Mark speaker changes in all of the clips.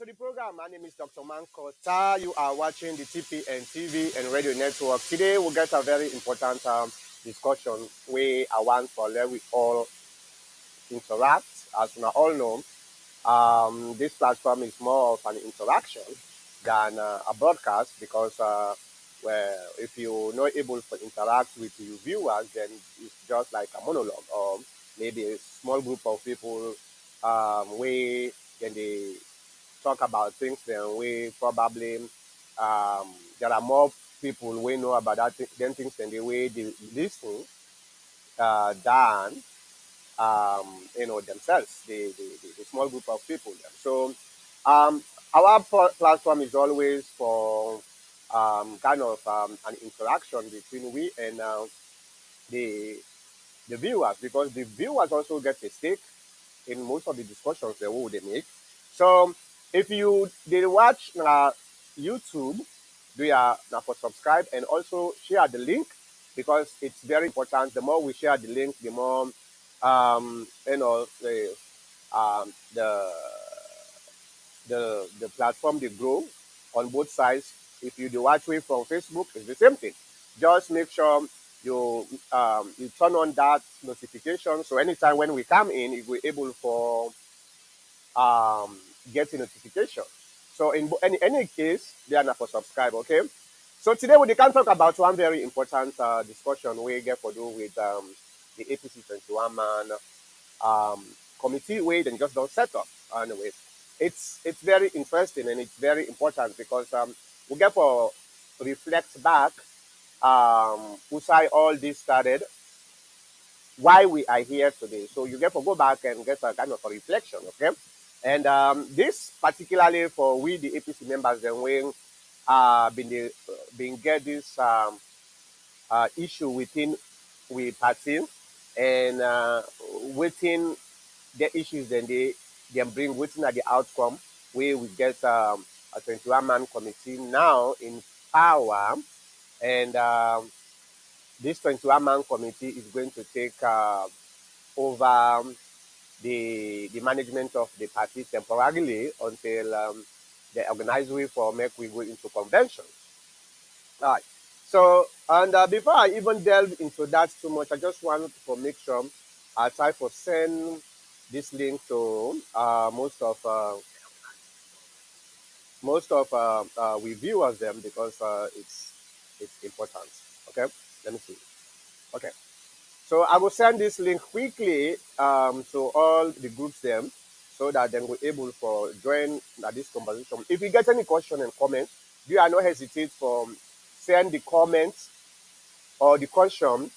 Speaker 1: to the program. My name is Dr. Mankota. You are watching the TPN TV and Radio Network. Today we'll get a very important discussion where I want for let we all interact. As we all know, this platform is more of an interaction than a broadcast because where if you're not able to interact with your viewers, then it's just like a monologue or maybe a small group of people where then they talk about things then we probably there are more people we know about that than things than the way they listen than themselves, the small group of people. Then. So our platform is always for kind of an interaction between we and the the viewers because the viewers also get a stake in most of the discussions that we they make. So if you did watch YouTube, do you for subscribe and also share the link because it's very important. The more we share the link, the more the the platform they grow on both sides. If you do watch it from Facebook, it's the same thing. Just make sure you turn on that notification so anytime when we come in, if we're able for get a notification. So in any case, they are not for subscribe, okay? So today we can talk about one very important discussion we get for do with the APC 21 man committee way then just don't set up. Anyway, it's very interesting and it's very important because we get for reflect back who say all this started, why we are here today. So you get to go back and get a kind of a reflection, okay? And this particularly for we the APC members, then when been get this issue within we party and within the issues, then they bring within at the outcome where we get a 21-man committee now in power, and this 21-man committee is going to take over the management of the party temporarily until the organize way for make we go into convention. All right. So, and before I even delve into that too much, I just want to make sure I try to send this link to most of we viewers them because it's important. Okay, let me see. Okay, so I will send this link quickly to all the groups them so that then we're able for join this conversation. If you get any question and comment, do not hesitate for send the comments or the question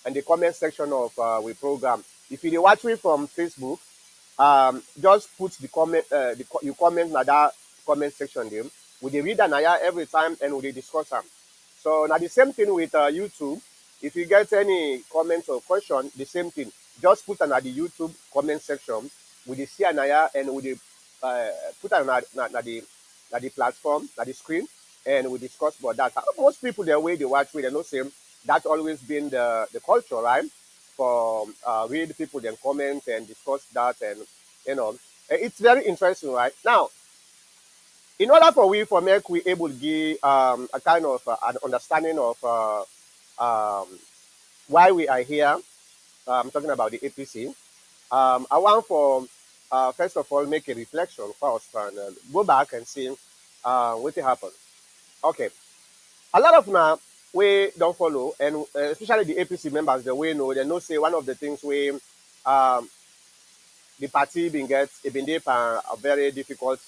Speaker 1: and the comment section of we program. If you watch me from Facebook, just put the comment you comment na that comment section there. We dey read an every time and we dey discuss them. So now the same thing with YouTube. If you get any comments or question, the same thing. Just put an at the YouTube comment section. We dey see an and we dey put an at the platform, at the screen, and we discuss about that. Most people the way they watch me, they know same. That's always been the culture, right? For read people then comment and discuss that, and it's very interesting, right? Now, in order for we for make we able to give a kind of an understanding of why we are here. I'm talking about the APC. I want for first of all make a reflection first and go back and see what happened. Okay, a lot of now we don't follow, and especially the APC members, the way know they know say one of the things we the party been get it been there a very difficult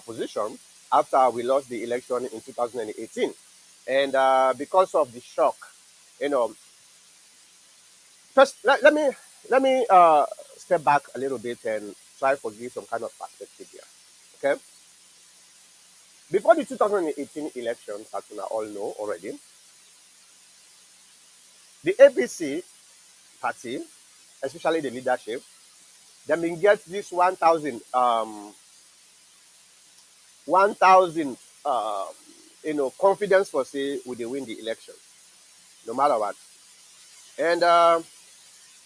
Speaker 1: position after we lost the election in 2018, and because of the shock, you know. First, let me step back a little bit and try to give some kind of perspective here. Okay, before the 2018 elections, as we all know already, the APC party, especially the leadership, they been get this 1,000 confidence for say would they win the election, no matter what, and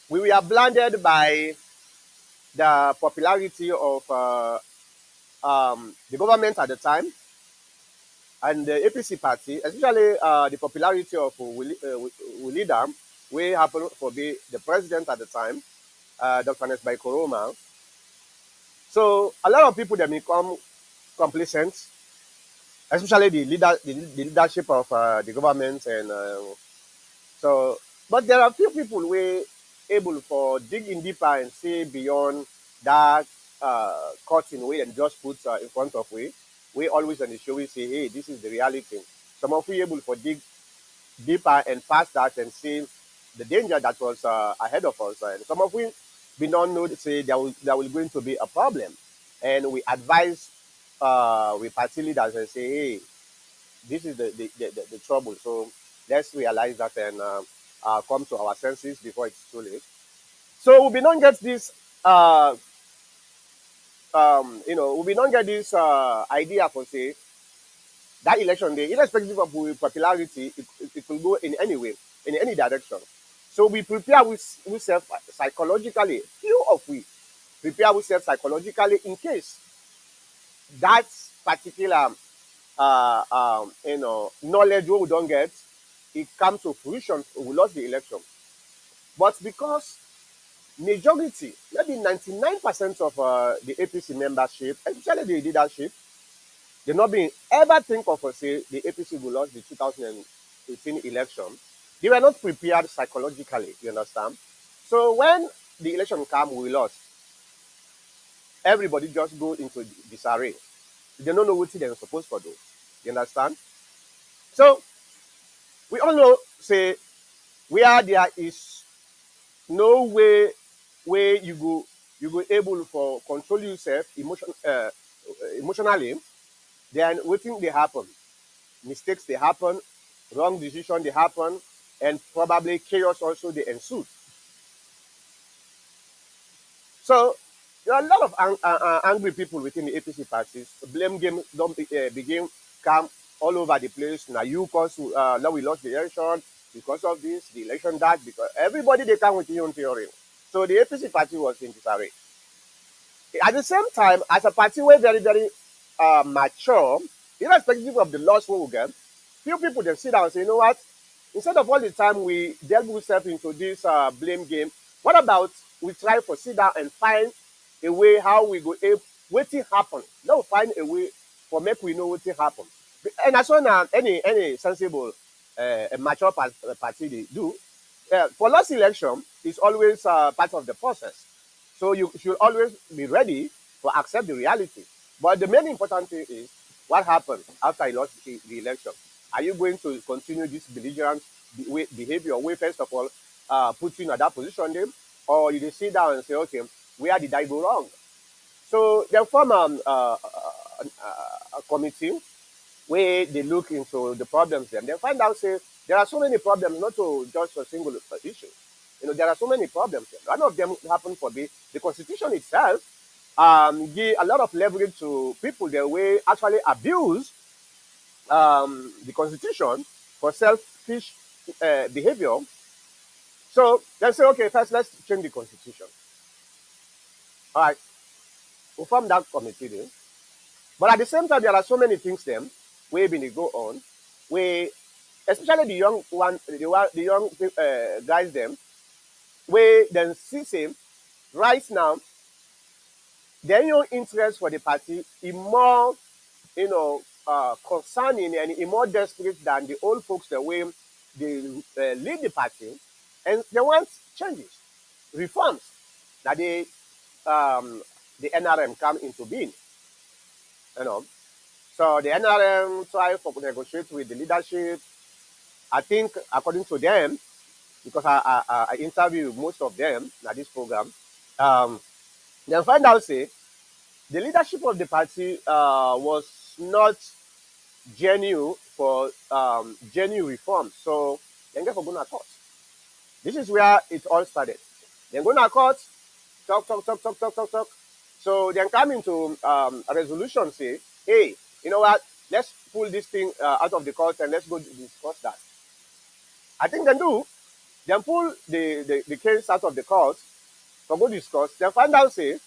Speaker 1: we were blinded by the popularity of the government at the time and the APC party, especially the popularity of Wilida, we happen to be the president at the time, Dr. Nesbai Koroma. So a lot of people they become complacent, especially the leadership of the government and so. But there are few people who able for dig in deeper and see beyond that curtain way and just put in front of we always on the show we say hey this is the reality. Some of you able for dig deeper and past that and see the danger that was ahead of us. And some of we not know say there will going to be a problem, and we advise we party leaders and say, hey, this is the trouble. So let's realize that and come to our senses before it's too late. So we not get this, we not get this idea for say that election day, irrespective of popularity, it will go in any way, in any direction. So we prepare ourselves psychologically, few of we prepare ourselves psychologically in case that particular knowledge what we don't get, it comes to fruition, we lost the election. But because majority, maybe 99% of the APC membership, especially the leadership, they not being ever think of say the APC will lose the 2018 election. They were not prepared psychologically, you understand? So when the election came, we lost. Everybody just go into disarray. They don't know what they're supposed to do. You understand? So we all know, say, where there is no way where you go able for control yourself emotionally, then waiting they happen. Mistakes they happen, wrong decision they happen, and probably chaos also they ensue. So there are a lot of angry people within the APC parties. Blame game don't begin come all over the place. Now you cause now we lost the election because of this, the election that because everybody they come with their own theory. So the APC party was in disarray. At the same time, as a party we're very mature, irrespective of the loss we will get, few people they sit down and say, you know what? Instead of all the time we delve ourselves into this blame game, what about we try to sit down and find a way how we go waiting happen. Now we find a way for make we know what happen. And as well as any sensible mature party they do, for last election is always part of the process. So you should always be ready to accept the reality. But the main important thing is what happened after you lost the election. Are you going to continue this belligerent behavior? Way first of all, put you in that position, then, or you just sit down and say, okay, where did I go wrong? So they form a committee where they look into the problems. Then they find out say there are so many problems, not to just a single issue. There are so many problems. One of them happen for the constitution itself. Give a lot of leverage to people that way actually abuse the constitution for selfish behavior. So let's say, okay, first let's change the constitution. All right, we form that committee then. But at the same time, there are so many things them where been go on, where especially the young one, the young guys them, where then see same right now, their own interest for the party is more, concerning and more desperate than the old folks the way they lead the party, and they want changes, reforms that the NRM come into being, you know. So the NRM try to negotiate with the leadership. I think according to them, because I interview most of them at this program, they find out say the leadership of the party was not genuine for genuine reform. So then get for going to court. This is where it all started. Then going to court, talk. So then come into a resolution say, hey, you know what? Let's pull this thing out of the court and let's go discuss that. I think they do. Then pull the case out of the court for go discuss. Then find out say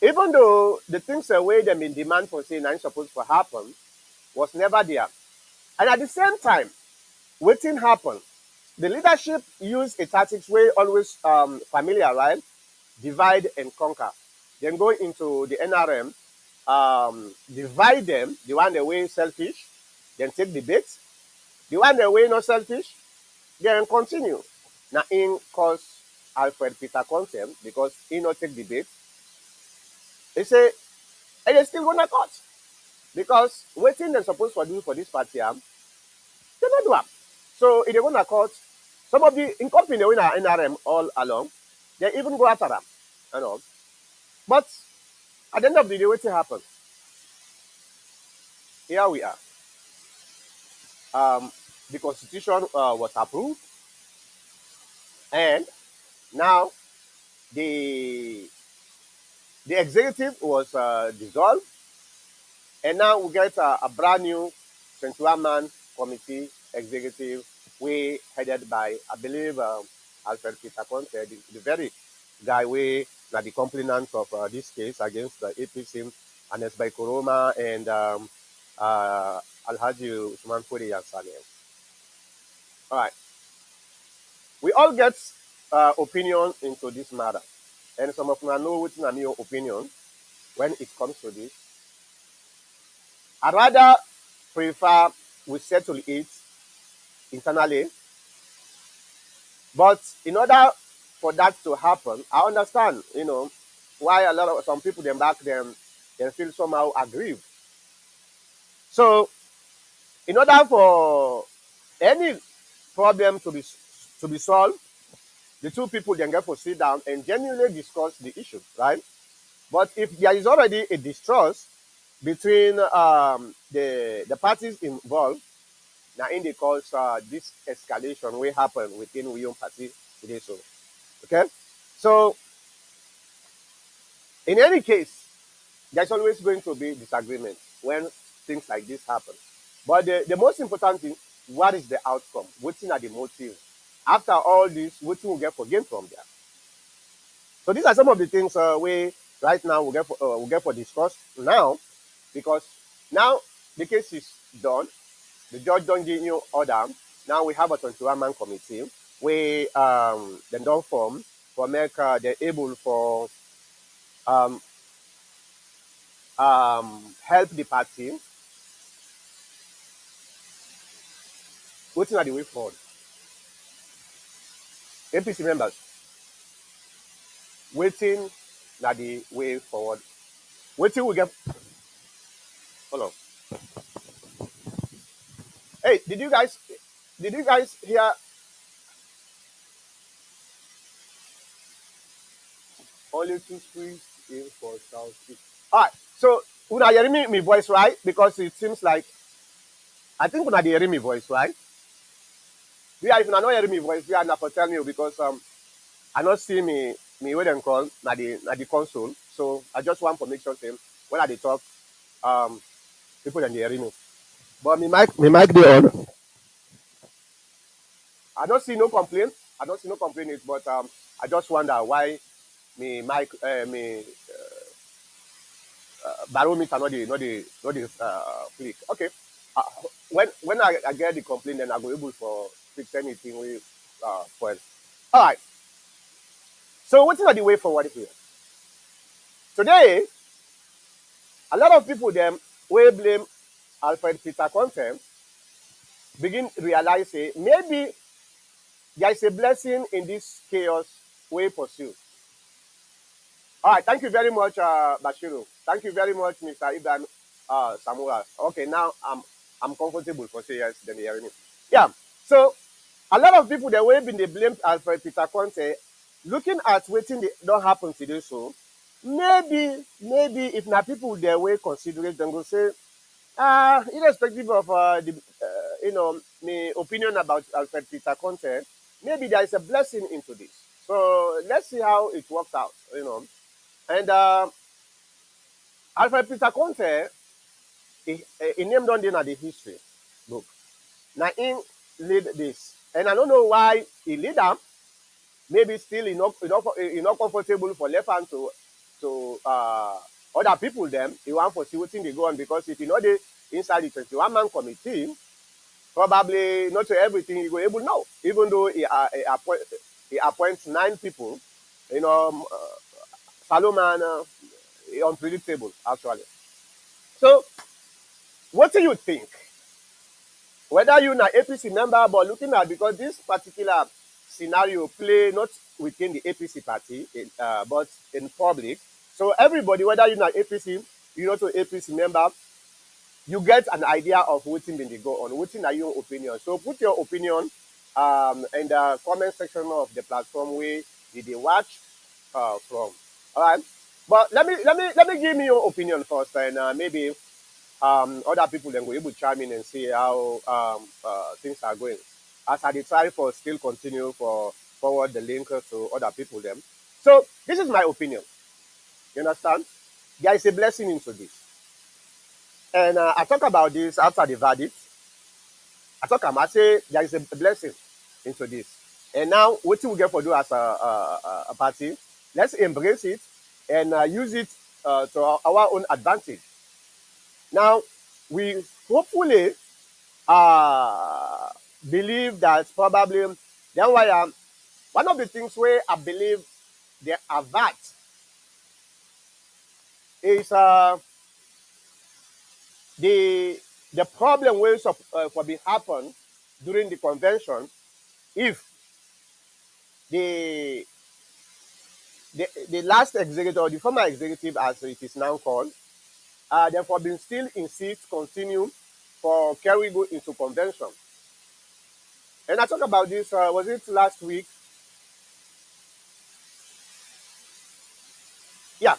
Speaker 1: Even though the things away them in demand for saying and supposed to happen was never there. And at the same time, waiting happened. The leadership used a tactics way always familiar, right? Divide and conquer. Then go into the NRM, divide them, the one that way selfish, then take the bait. The one that way not selfish, then continue. Now in cause Alfred Peter contempt because he not take the bait. They say, and they still gonna cut. Because waiting they're supposed to do for this party, they not do it. So if they're gonna cut, some of the in company they win NRM all along, they even go after them. You know. But at the end of the day, what happened? Here we are. Um, the constitution was approved, and now the the executive was dissolved, and now we get a brand new 21-man committee executive, we headed by, I believe, Alfred Peter Conte, the very guy we now the complainant of this case against the APC, and it's by Koroma and Alhaji Usman Fodi Yansane. All right. We all get opinion into this matter. And some of you know what's your opinion when it comes to this. I rather prefer we settle it internally. But in order for that to happen, I understand, why a lot of some people then back them they feel somehow aggrieved. So in order for any problem to be solved, the two people then get to sit down and genuinely discuss the issue, right? But if there is already a distrust between the parties involved, now in the cause this escalation will happen within we own party today. So okay. So in any case, there's always going to be disagreement when things like this happen. But the most important thing, what is the outcome? What's are the motive? After all this, what will we get for gain from there? So these are some of the things we right now we get for discuss now, because now the case is done. The judge don't give you order. Now we have a 21-man committee. We then don't form for make they're able for um, help the party. Waiting at the way forward. APC members waiting at the way forward. Waiting we get. Hold on. Hey, did you guys hear only two streets in for South East? All right. So una hearing me voice right? Because it seems like I think una hearing me voice right. Yeah, if una not hearing me voice, yeah, na for tell me because I not see me where them call na the console. So I just want to make sure say when I dey talk, um people then they hearing me. But me mic dey on. I don't see no complaint. I don't see no complaint, but I just wonder why me mic me barometer not the click. Okay. Uh, when I get the complaint, then I go able for fix anything with for it. All right. So what is the way forward here? Today, a lot of people them will blame Alfred Peter content begin realize maybe there is a blessing in this chaos we pursue. All right, thank you very much, Bashiru. Thank you very much, Mr. Ibrahim Samuel. Okay, now I'm comfortable for say yes, then you hear me. Yeah. So a lot of people they will been they blamed Alfred Peter Conte, looking at waiting don't happen today. So maybe if now people they will consider it, then go say, irrespective of my opinion about Alfred Peter Conte, maybe there is a blessing into this. So let's see how it works out. And Alfred Peter Conte, he named on the history book. Now, he lead this. And I don't know why he lead them. Maybe still he not comfortable for left hand to to other people them, you want for see wetin dey go on, because if you know dey inside the 21-man committee, probably not to everything you go able know, even though he appoints 9 people, you know, Salomon, unpredictable actually. So what do you think? Whether you na APC member, but looking at, because this particular scenario play not within the APC party, but in public. So everybody, whether you na APC, you not to APC member, you get an idea of wetin been dey go on, wetin na your opinion. So put your opinion in the comment section of the platform where you dey watch from. All right, but let me give me your opinion first, and maybe other people then go able to chime in and see how things are going. As I dey try for still continue for forward the link to other people them. So this is my opinion. You understand? There is a blessing into this. And I talk about this after the verdict. I say there is a blessing into this. And now, what we get for do as a party, let's embrace it and use it to our own advantage. Now, we hopefully believe that probably then why one of the things where I believe they avert is the problem will for be happen during the convention if the the last executive, or the former executive as it is now called, therefore been still insist continue for carry go into convention. And I talked about this, was it last week? Yeah,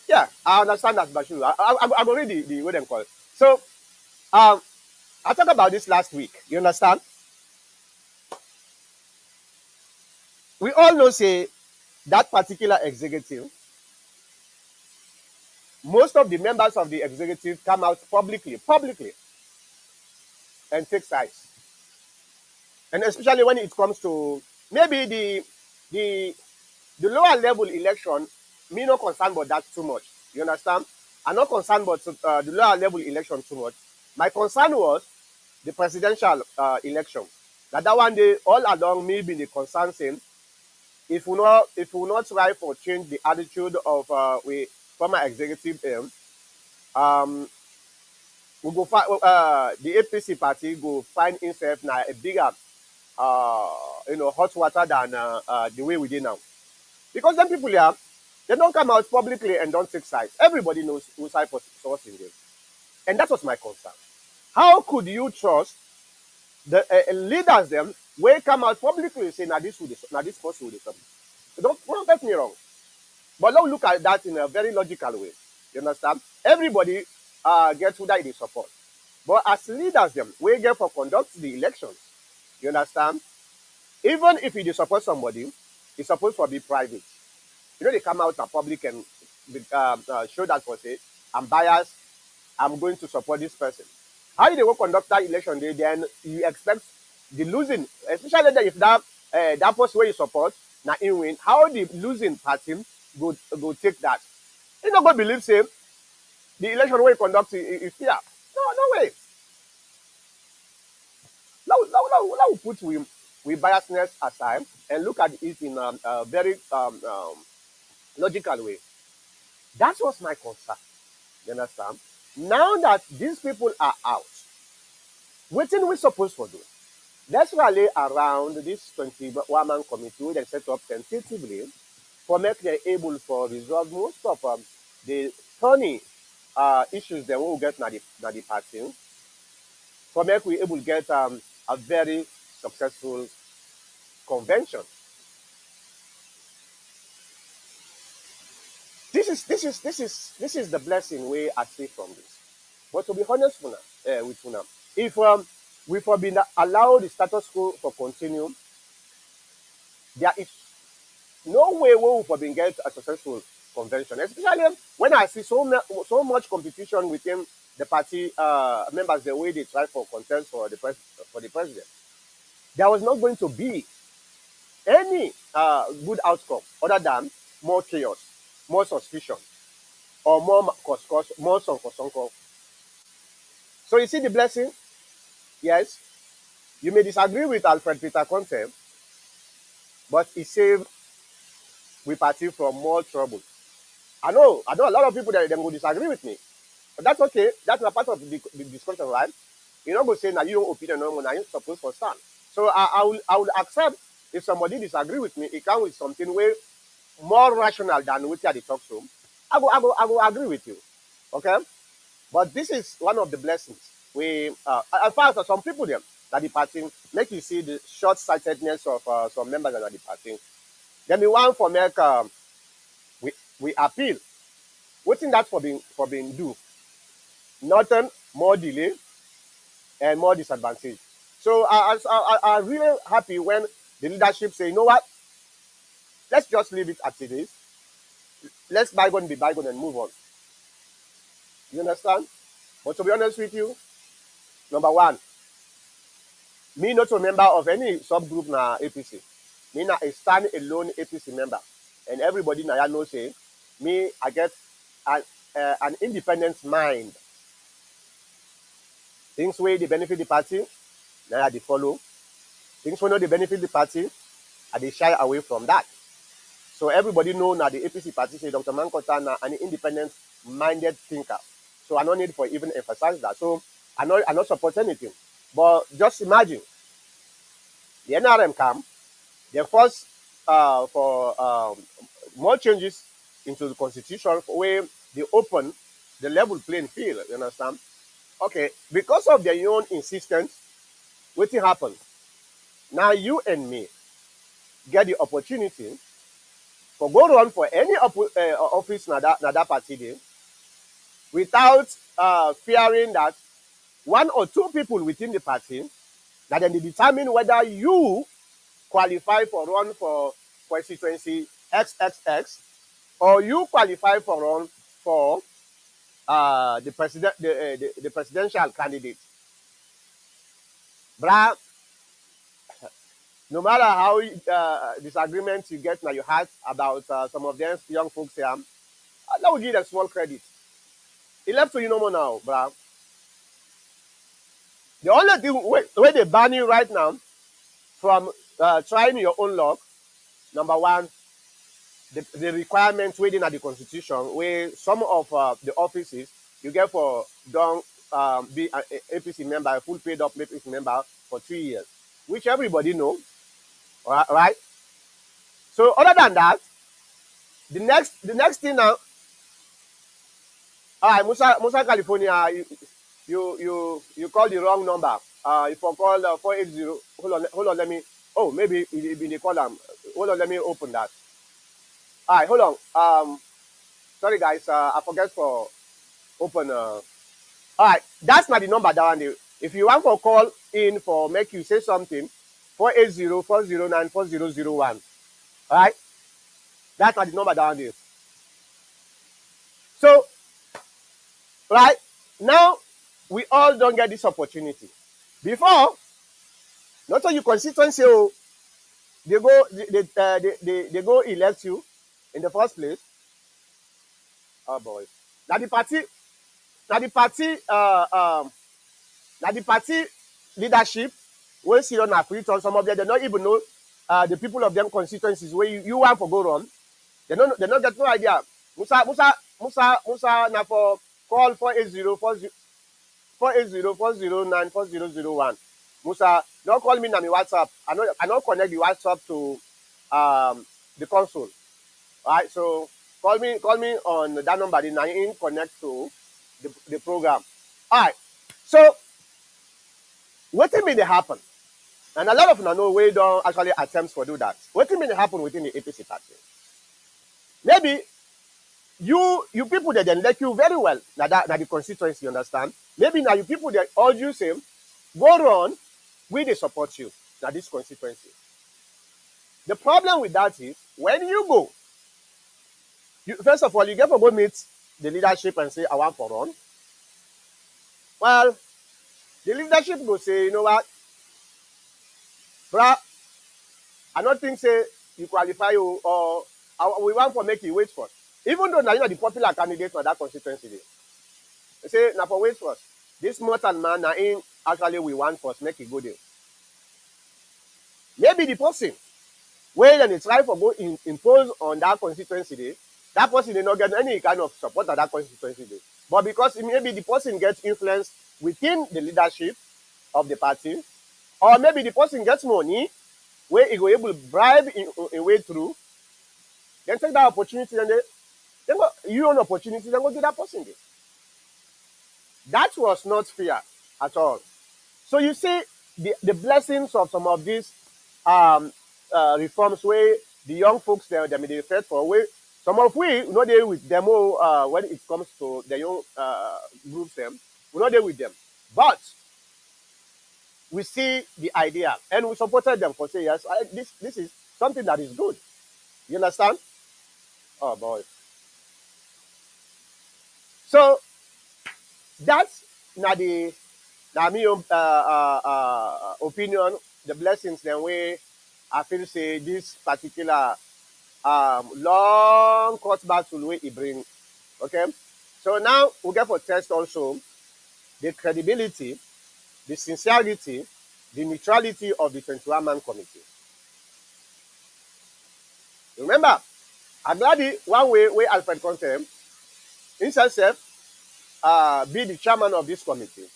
Speaker 1: yeah, I understand that, Bashu. I go read the way them call it. So I talked about this last week. You understand? We all know, say, that particular executive, most of the members of the executive come out publicly, and take sides. And especially when it comes to maybe the the lower level election, me not concerned about that too much. You understand? I'm not concerned about the lower level election too much. My concern was the presidential election. That one day, all along, me being the concern saying, if we not try for change the attitude of we former executive um, we go find the APC party go find itself now a bigger hot water than the way we did now. Because them people here, they don't come out publicly and don't take sides. Everybody knows who side for source in this. And that was my concern. How could you trust the leaders them will come out publicly and say, now this person will come? Don't get me wrong. But let's look at that in a very logical way. You understand? Everybody gets who they support. But as leaders them, we get for conduct the elections. You understand? Even if you support somebody, it's supposed to be private. You know, they come out in public and show that for say, I'm biased, I'm going to support this person. How they will conduct that election day, then you expect the losing, especially if that person where you support, now in win, how the losing party go take that? You not going to believe, say, the election where you conduct is fair. No way. Now we put we biasness aside and look at it in a very logical way. That was my concern. You understand? Now that these people are out, what are we supposed to do? Let's rally around this 21-man committee that set up tentatively for make them able for resolve most of the thorny issues that we will get na the party, for make we able to get a very successful convention. This is the blessing we I see from this. But to be honest with you now, if we have been allowed the status quo for continue, there is no way we will have been get a successful convention. Especially when I see so much competition within the party members, the way they try for contest for the president, there was not going to be any good outcome other than more chaos. more suspicion or more more sonko. So you see the blessing? Yes. You may disagree with Alfred Peter Conte, but he saved we party from more trouble. I know a lot of people that them will disagree with me. But that's okay. That's a part of the discussion, right? You're not going to say now you don't opinion no more, now you're supposed to stand. So I would accept if somebody disagree with me, it come with something way more rational than what they talk to. I will agree with you. Okay? But this is one of the blessings. We as far as some people them that the party make you see the short-sightedness of some members that are the party. Then we want for make we appeal. What's in that for being do? Nothing more delay and more disadvantage. So I'm really happy when the leadership say, you know what, let's just leave it as it is. Let's bygone be bygone and move on. You understand? But to be honest with you, number one, me not a member of any subgroup na APC. Me na a stand-alone APC member. And everybody na know say, me, I get an independent mind. Things where they benefit the party, now they follow. Things where not they benefit the party, and they shy away from that. So everybody know now the APC party say Dr. Mankota na an independent-minded thinker. So I don't need for even emphasize that. So I not support anything. But just imagine the NRM come, they force for more changes into the constitution where they open the level playing field. You understand? Okay, because of their own insistence, what happened? Now you and me get the opportunity for go run for any office na that party day without fearing that one or two people within the party that then they determine whether you qualify for run for constituency XXX or you qualify for run for the presidential candidate. Bruh, no matter how disagreements you get now you had about some of them young folks here, that will give them small credit. It left to you no more now, bruh. The only thing where they ban you right now from trying your own luck, number one, the requirements within the constitution, where some of the offices you get for don't be an APC member, a full paid up APC member for 3 years, which everybody know, right? So other than that, the next thing now, all right, Musa California, you call the wrong number. If I call 480, hold on, let me. Oh, maybe it been the call. Hold on, let me open that. All right, hold on. Sorry guys, I forget for open. All right, that's not the number down there. If you want for call in for make you say something, 480-409-4001. All right, that's not the number down there. So, right now, we all don't get this opportunity. Before, not all you constituency, they go elect you in the first place. Oh boy, now the party leadership will see on a free turn. Some of them they don't even know the people of them constituencies where you want for go run. They not get no idea. Musa now for call 480-409-4001. Musa, don't call me on my WhatsApp. I don't connect the WhatsApp to the console. All right, so call me on that number. The 9 connect to the program. All right, so what may they happen? And a lot of know we don't actually attempt to do that. What may happen within the APC party? Maybe you people that then like you very well now the constituency, you understand? Maybe now you people that all you say go run, we they support you now this constituency. The problem with that is when you go, first of all you get to go meet the leadership and say I want for run. Well, the leadership will say, you know what, bruh, I don't think say you qualify you or we want to make you wait for. Even though now you are the popular candidate for that constituency, they say, now for wait first. This mortal man, now in actually we want first, make it go there. Maybe the person, where then they try for go impose on that constituency day, that person did not get any kind of support at that constituency day. But because maybe the person gets influence within the leadership of the party, or maybe the person gets money where he go able to bribe a way through, then take that opportunity and then go, you own opportunity, then go give that person there. That was not fair at all. So you see the blessings of some of these reforms where the young folks they may refer for where some of we not there with them when it comes to the young groups them, we're not there with them. But we see the idea and we supported them for saying yes, this is something that is good. You understand? Oh boy. So that's now the now me opinion, the blessings then way I feel say this particular long cut battle way it bring. Okay. So now we get for test also the credibility, the sincerity, the neutrality of the 21-man committee. Remember, Agladi, one way where Alfred Contem himself be the chairman of this committee.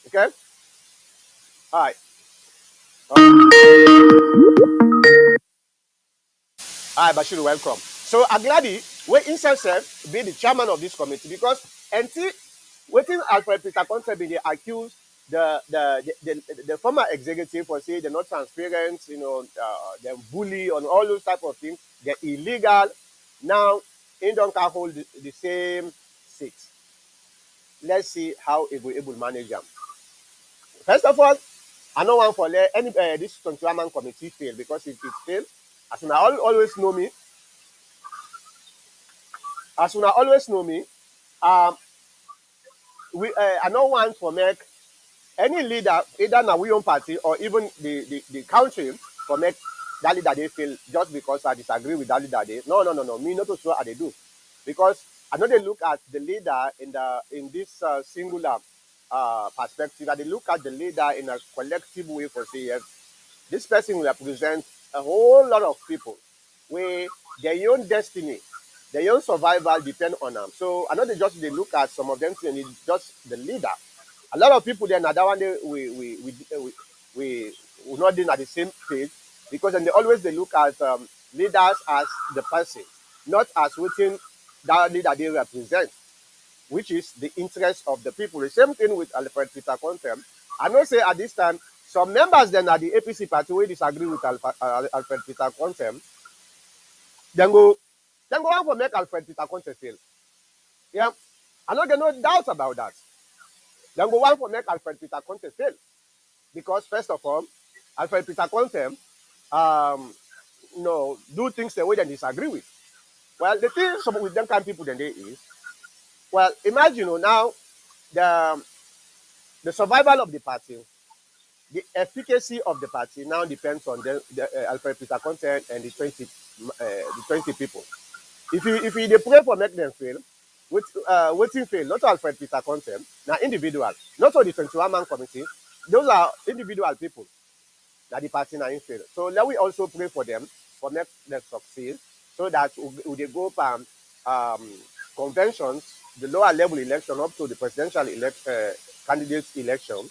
Speaker 1: Okay? All right. Hi, Bashir, welcome. So Agladi, where himself be the chairman of this committee because until waiting Alfred Peter Conte be accused the former executive for saying they're not transparent, they're bully on all those type of things, they're illegal. Now, in don't can hold the same seat. Let's see how it will able to manage them. First of all, I don't want for let any this 21-man committee fail because if it fail, as soon as always know me, as soon as always know me, um, I don't want for make any leader, either na we own party or even the country, for make that leader they feel just because I disagree with that leader they. No. Me not to sure how they do. Because I know they look at the leader in this singular perspective, and they look at the leader in a collective way for say yes, this person represents a whole lot of people where their own destiny, their own survival depend on them. So I know they look at some of them and it's just the leader. A lot of people then that one day we not doing at the same page because then they look at leaders as the person, not as within that leader they represent, which is the interest of the people. The same thing with Alfred Peter Contem. I know say at this time some members then at the APC party will disagree with Alfred Peter Contem. Then go on for make Alfred Peter Contem fail. Yeah, I don't get no doubt about that. Then go on for make Alfred Peter Contem fail. Because first of all, Alfred Peter Contem do things the way they disagree with. Well, the thing some with them kind of people then they is, well, imagine now the survival of the party, the efficacy of the party now depends on the Alfred Peter Contem and the 20 people. If you pray for make them fail, waiting fail, not Alfred Peter Contem, now individual, not all the 21-man committee, those are individual people that the party now in fail. So let we also pray for them for make them succeed so that they go from conventions, the lower level election up to the presidential candidate election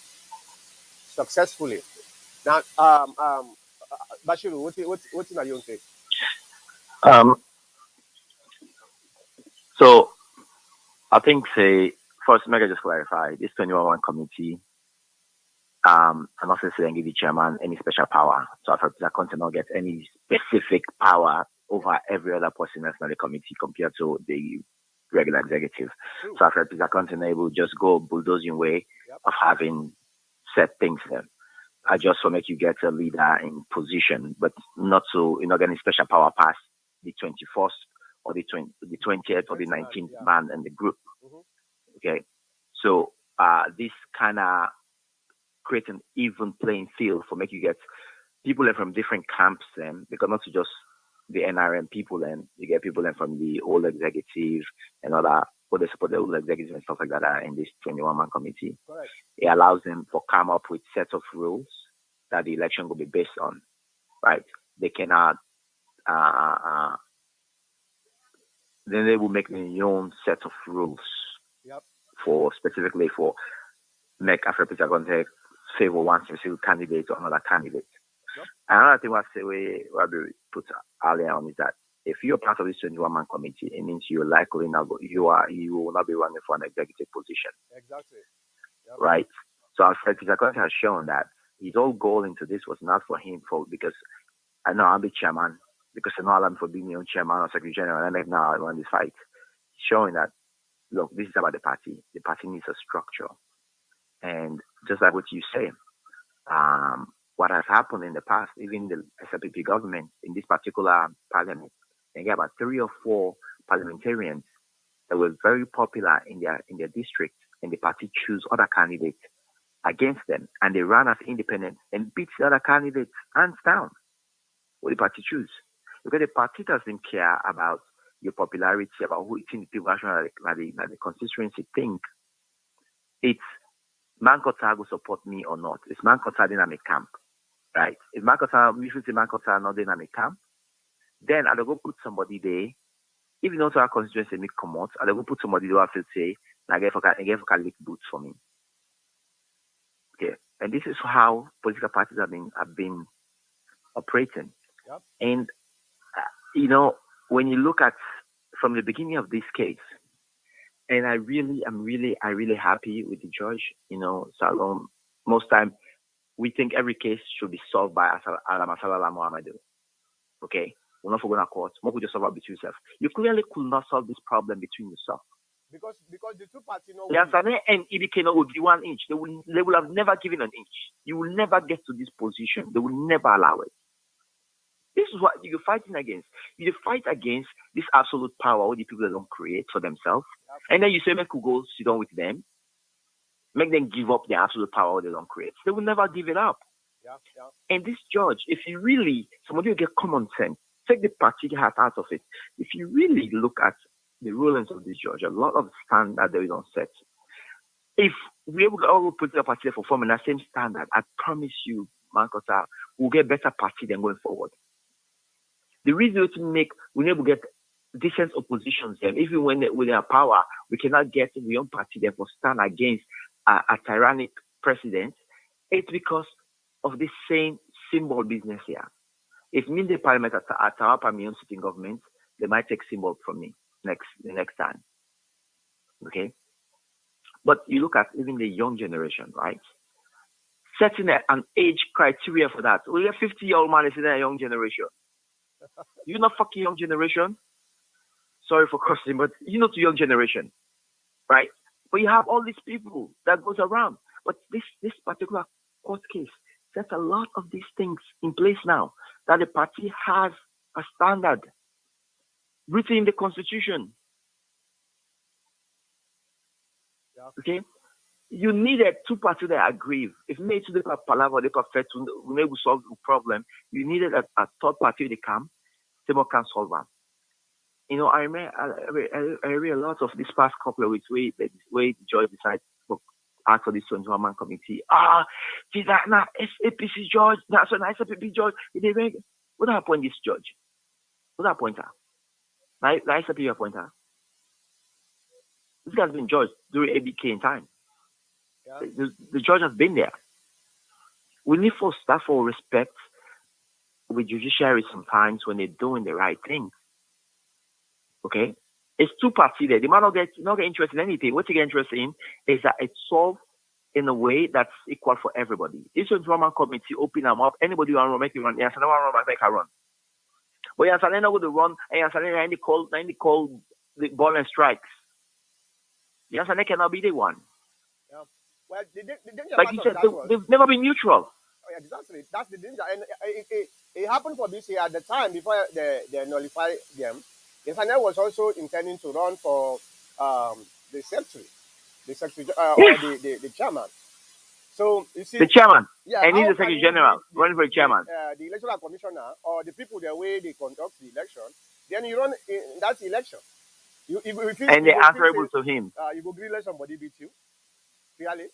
Speaker 1: successfully. Now, Bashiru, what's in your take?
Speaker 2: Um, so I think say first, make I just clarify this 21 committee. I'm not saying give the chairman any special power. So Africa Content not get any specific power over every other person that's not the committee compared to the regular executive.
Speaker 1: True.
Speaker 2: So Africa Content able just go bulldozing way of having set things there. I just want to make you get a leader in position, but not so you're not getting special power past the 21st or the 20th or the 19th man in the group. Okay, so this kind of create an even playing field for make you get people from different camps then because not to just the NRM people, and you get people then from the old executive and other they support the old executive and stuff like that are in this 21-man committee.
Speaker 1: Correct.
Speaker 2: It allows them to come up with sets of rules that the election will be based on, right? They cannot, then they will make their own set of rules for specifically for make Africa going to favor one specific candidate or another candidate. Another thing we put earlier on is that if you're part of this 21-man committee, it means you're likely not you will not be running for an executive position.
Speaker 1: Exactly. Yep.
Speaker 2: Right. So Alfred Pizzacotti has shown that his whole goal into this was not for him because I know I'll be chairman, because I know I'm for being your own chairman or secretary general, and now I run this fight. Showing that, look, this is about the party. The party needs a structure. And just like what you say, what has happened in the past, even the SLPP government in this particular parliament, they get about 3 or 4 parliamentarians that were very popular in their district, and the party choose other candidates against them, and they ran as independents and beat the other candidates hands down. What the party choose? Because the party doesn't care about your popularity, about who the people actually like the constituency think. It's Mankota will support me or not. It's Mankota dynamic camp, right? If Mankota, we should say Mankota not dynamic camp, then I'll go put somebody there. If you don't have constituency make come out, I'll go put somebody who have to say, I get for lick boots for me. Okay, and this is how political parties have been operating.
Speaker 1: Yep.
Speaker 2: And when you look at from the beginning of this case, and I'm really happy with the judge. Salom, most time we think every case should be solved by Alamasala Muhammadu. Okay, we're not going to court. What could you solve between yourself? You clearly could not solve this problem between yourself.
Speaker 1: Because the two parties know.
Speaker 2: Yes, and Ibikeno would be 1 inch. They will have never given an inch. You will never get to this position. They will never allow it. This is what you're fighting against. You fight against this absolute power all the people don't create for themselves. Yep. And then you say, make go sit down with them. Make them give up the absolute power they don't create. They will never give it up.
Speaker 1: Yep.
Speaker 2: And this judge, if you really, somebody will get common sense, take the party hat out of it. If you really look at the rulings of this judge, a lot of standards they don't set. If we all put the party for forming that same standard, I promise you, Mankota, we'll get better party than going forward. The reason we need to get decent oppositions, and even when with their power, we cannot get the own party there for stand against a tyrannic president. It's because of the same symbol business here. If me the parliament at our own sitting government, they might take symbol from me the next time. Okay? But you look at even the young generation, right? Setting an age criteria for that. We have 50-year-old man is in a young generation. You're not fucking young generation. Sorry for cursing, but you're not a young generation, right? But you have all these people that goes around. But this particular court case sets a lot of these things in place now, that the party has a standard written in the constitution.
Speaker 1: Yeah.
Speaker 2: Okay? You needed 2 parties that agree. If you made 2 people palaver, they perfect to maybe solve the problem, you needed a 3rd party to come. Table can solve that. I remember I read a lot of this past couple of weeks where the judge decided to ask for this 21-man committee. Did that now? APC judge, that's an SLPP judge. What appoint this judge? What appoint her? Now SLPP appoint her. This has been judged during ABK in time. Yeah. The judge has been there. We need for staff for respect with judiciary sometimes when they're doing the right thing. Okay? It's 2 parties there. They might not get interested in anything. What you get interested in is that it's solved in a way that's equal for everybody. This is one-man committee, open them up. Anybody who want to make it run, yes, I don't want to make a run. But yes, I don't know to run, and yes, I don't know call the ball and strikes. Yes, I cannot be the one.
Speaker 1: Yeah. Well,
Speaker 2: like you said, they've never been neutral.
Speaker 1: Oh, exactly. That's the danger. And it happened for this year at the time before they nullified them. Yesania was also intending to run for the secretary, or the chairman. So you see,
Speaker 2: The chairman.
Speaker 1: yeah,
Speaker 2: And he's
Speaker 1: how
Speaker 2: the
Speaker 1: can
Speaker 2: secretary
Speaker 1: you
Speaker 2: general
Speaker 1: bring
Speaker 2: running for the chairman.
Speaker 1: the electoral commissioner or the people the way they conduct the election, then you run in that election.
Speaker 2: And
Speaker 1: You
Speaker 2: they're
Speaker 1: go feel say
Speaker 2: answerable to him.
Speaker 1: you go green let somebody beat you. Really?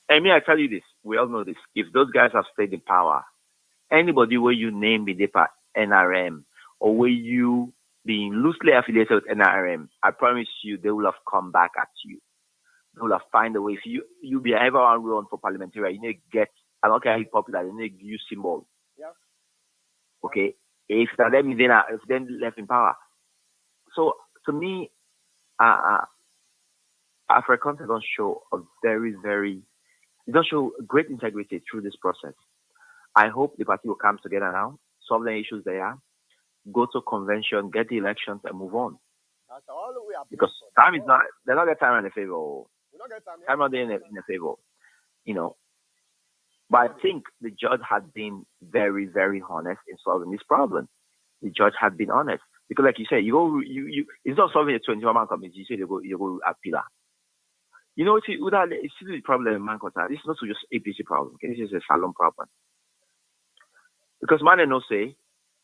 Speaker 2: And me, I tell you this, we all know this. If those guys have stayed in power, anybody where you name the DEPA NRM or where you being loosely affiliated with NRM, I promise you they will have come back at you. They will have find a way. If you be ever run for parliamentarian, you need to get I don't care how popular, you need to use symbol.
Speaker 1: Yeah.
Speaker 2: Okay? If that them then if then left in power. So to me, uh, Africans don't show a very, very they don't show great integrity through this process. I hope the party will come together now, solve the issues there, go to convention, get the elections, and move on.
Speaker 1: That's all we are
Speaker 2: Because
Speaker 1: praying for.
Speaker 2: time is not, they're not get time in the favor.
Speaker 1: We don't get time, yeah.
Speaker 2: Time not in the favor, you know. But I think the judge had been very, very honest in solving this problem. The judge had been honest because, like you said, it's not solving a 21-man committee. You say you go appeal. You know, it's still the problem in Mankota. This is not just APC problem. Okay? This is a Salon problem because man, they no say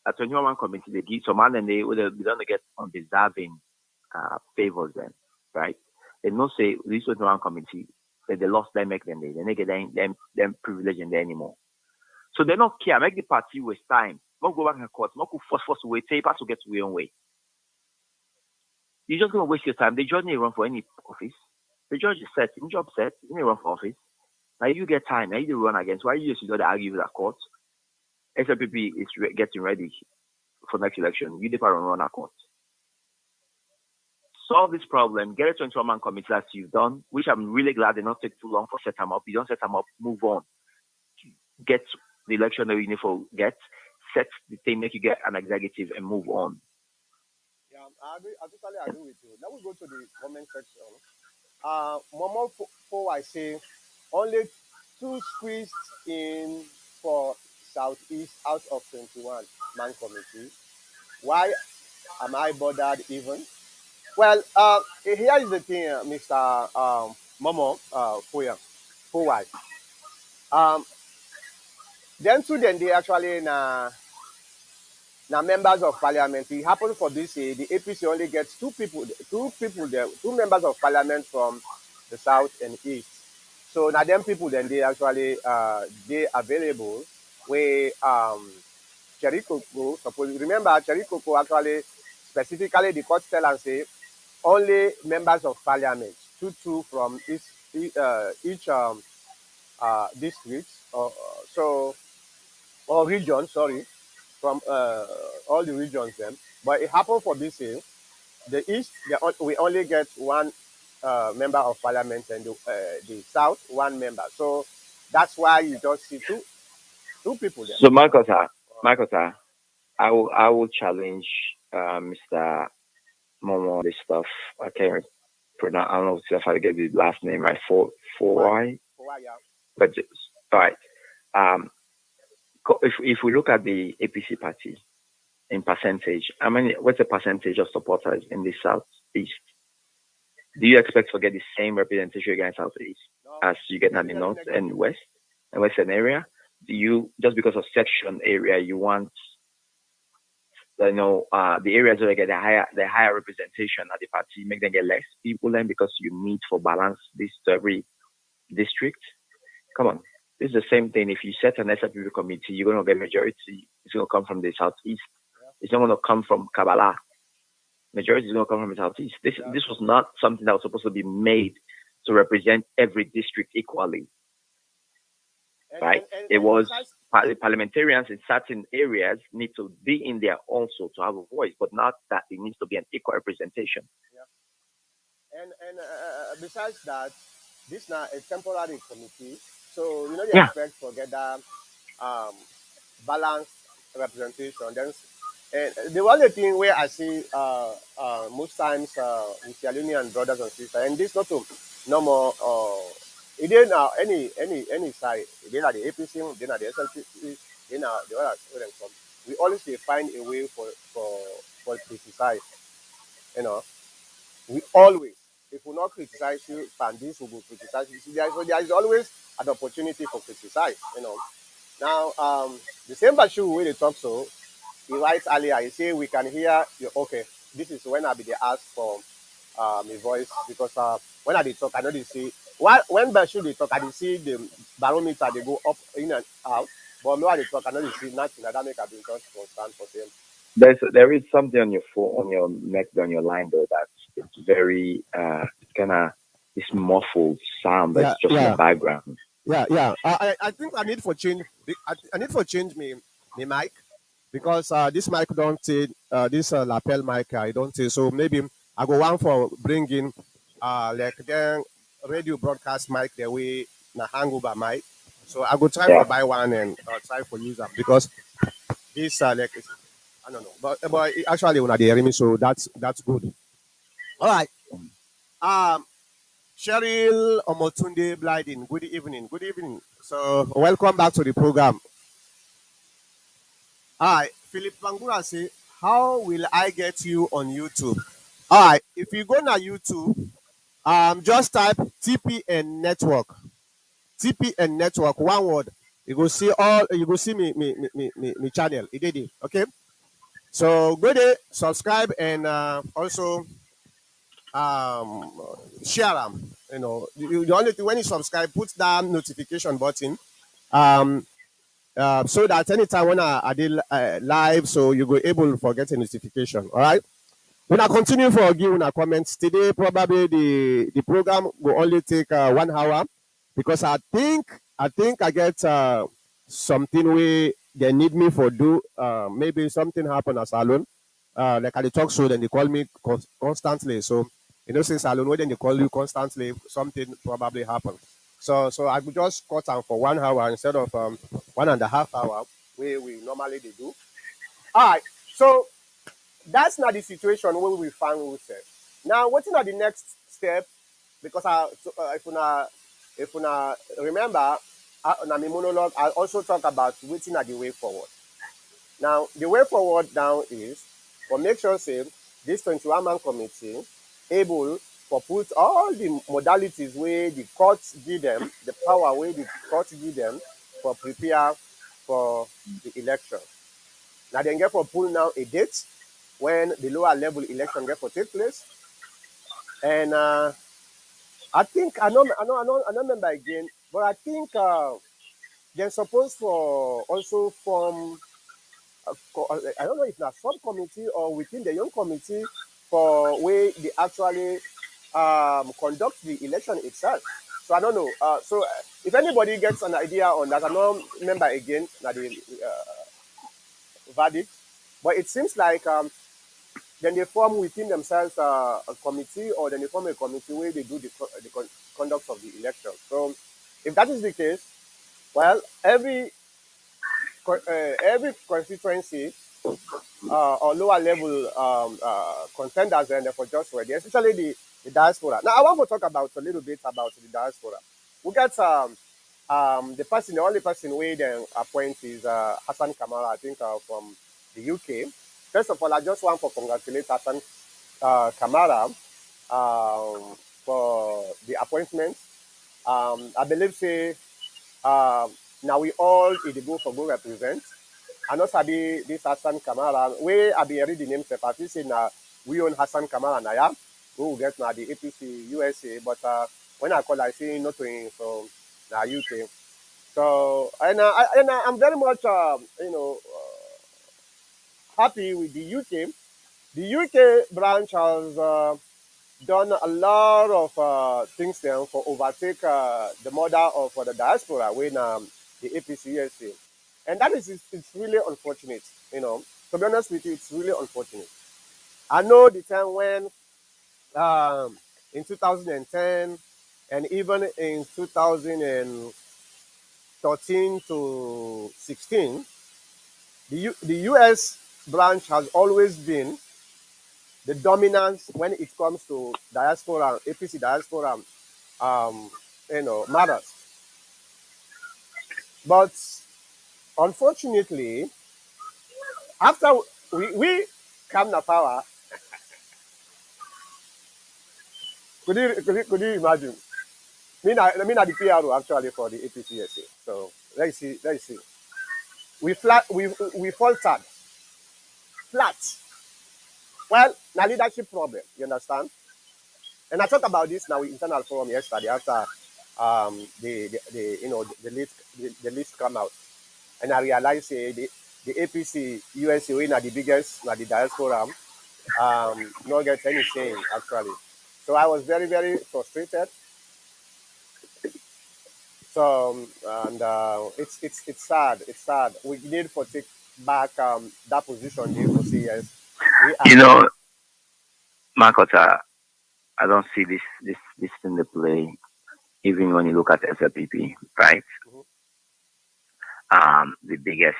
Speaker 2: a 21-man committee they give some man and they don't get undeserving favors then, right? They no say this 21 committee that they lost them make them they get them privilege in there anymore. So they don't care. Make the party waste time. Not go back in court. Not go force away. Take pass to get to your own way. You're just gonna waste your time. The judge didn't run for any office. The judge is set. In job set. He didn't run for office. Now you get time. Now you run against. Why you just don't argue with the court? SLPP is getting ready for next election. You depart on run a court. Solve this problem, get a 21-man committee that you've done, which I'm really glad they not take too long for set them up. You don't set them up, move on. Get the election that you need for get, set the thing, make you get an executive and move on.
Speaker 1: Yeah, I agree. I totally agree with you. Let me go to the comment section. Momo I say only two squeezed in for Southeast out of 21 man committee. Why am I bothered even? Well, here is the thing, Mr. Momo Fowai. Um, them two then they actually na members of parliament. It happened for this year. The APC only gets two people there, two members of parliament from the south and east. So now them people then they actually they available where Cherry Coco suppose remember Cherry Coco actually specifically the court tell and say only members of parliament two from each district or so or region sorry from all the regions then. But it happened for this year. The East, we only get one member of parliament, and the South, one member. So that's why you just see two people there.
Speaker 2: So Michael, I will challenge Mr. Momo on this stuff. I can't pronounce. I don't know if I get the last name right. For why?
Speaker 1: Yeah.
Speaker 2: But all right. Um, if we look at the APC party in percentage, what's the percentage of supporters in the southeast? Do you expect to get the same representation against southeast
Speaker 1: No,
Speaker 2: as you get in the north and west and western area? Do you just because of section area you want the areas where they get the higher representation at the party make them get less people then because you need for balance this to every district? Come on. This is the same thing. If you set an SLPP committee, you're going to get majority. It's going to come from the southeast.
Speaker 1: Yeah.
Speaker 2: It's not going to come from Kabbalah. Majority is going to come from the southeast. This was not something that was supposed to be made to represent every district equally. Right? It was parliamentarians in certain areas need to be in there also to have a voice, but not that it needs to be an equal representation.
Speaker 1: Yeah. And besides that, this now a temporary committee, so you know they expect to get that balanced representation. Then, and the only thing where I see most times with Sierra Leonean brothers and sisters, and this not to no more. It didn't any side. It didn't the APC, then the SLPC, then the other where them come. We always find a way for criticize. You know, we always. if we not criticize you, and this will go criticize you. There is always an opportunity for criticize, you know. Now, the same Bashu way they talk so, he writes earlier, he say we can hear you. Okay, this is when I be they ask for my voice because when I dey talk, I know they see when Bashu they talk, I dey see the barometer they go up in and out. But me when they talk, I know they see nothing. That make I been just constant for them.
Speaker 2: There is something on your phone, on your neck, on your line though, that it's very kind of this muffled sound that's
Speaker 1: Yeah,
Speaker 2: just in the
Speaker 1: yeah,
Speaker 2: background.
Speaker 1: yeah. I think I need for change. I need for change me mic because this mic don't say this lapel mic I don't say so maybe I go one for bringing like then radio broadcast mic the way na hangover mic. So I go try for
Speaker 2: Yeah.
Speaker 1: buy one and try for use them because this like I don't know but actually when they hear me so that's good. All right. Um Cheryl Omotunde Blyden, good evening. Good evening. So welcome back to the program. Hi, Philip Bangura say, how will I get you on YouTube? All right, if you go na YouTube, just type TPN Network. TPN Network, one word. You go see all. You go see me channel. It did it. Okay. So go there, subscribe, and also um, share them. You know, the only thing when you subscribe, put that notification button. Um, so that anytime when I did live, so you go able to get a notification. All right. When I continue for giving a comments today, probably the program will only take 1 hour because I think I get something where they need me for do maybe something happen at salon. Like at the talk show, then they call me constantly. So since salon, when they call you constantly, something probably happen. So I could just cut them for 1 hour instead of 1.5 hours, where we normally they do. All right. So that's not the situation where we find ourselves. Now, what's not the next step? Because if una remember, na my monologue, I also talk about waiting at the way forward. Now, the way forward now is for make sure say this 21-man committee able for put all the modalities where the courts give them, the power where the courts give them for prepare for the election. Now then get for pull now a date when the lower level election get for take place. And I think I don't remember again, but I think they're supposed for also form I don't know if not subcommittee or within the young committee for where they actually conduct the election itself. So I don't know. If anybody gets an idea on that, I don't remember again that the verdict, but it seems like then they form within themselves a committee, or then they form a committee where they do the conduct of the election. So if that is the case, well, every constituency or lower level contenders and therefore just ready, especially the diaspora. Now, I want to talk about a little bit about the diaspora. We got the only person we then appoint is Hassan Kamara, I think from the UK. First of all, I just want to congratulate Hassan Kamara for the appointment. I believe say now we all in the go for go represent. I know sabi this Hassan Kamara. Where I be read the name separately say now we own Hassan Kamara Naya. We will get now the APC USA, but when I call I say not to from the UK. So I'm very much happy with the UK. The UK branch has done a lot of things there for overtake the model of the diaspora when the APC USA. And that is it's really unfortunate, you know. To be honest with you, it's really unfortunate. I know the time when in 2010 and even in 2013 to 16, the US branch has always been the dominance when it comes to diaspora, APC diaspora, um, matters. But unfortunately, after we come to power, Could you imagine? I mean, at the PRO actually for the APCSA. So let's see, let's see. We faltered flat. Well, now leadership problem. You understand? And I talked about this now with internal forum yesterday after the list come out, and I realized the APC USA we are the biggest, not the diaspora, not get anything actually. So I was very very frustrated. So and it's sad. It's sad. We need to take back that position there for CS.
Speaker 2: You know, Makota, I don't see this in the play, even when you look at SLPP, right?
Speaker 1: Mhm.
Speaker 2: The biggest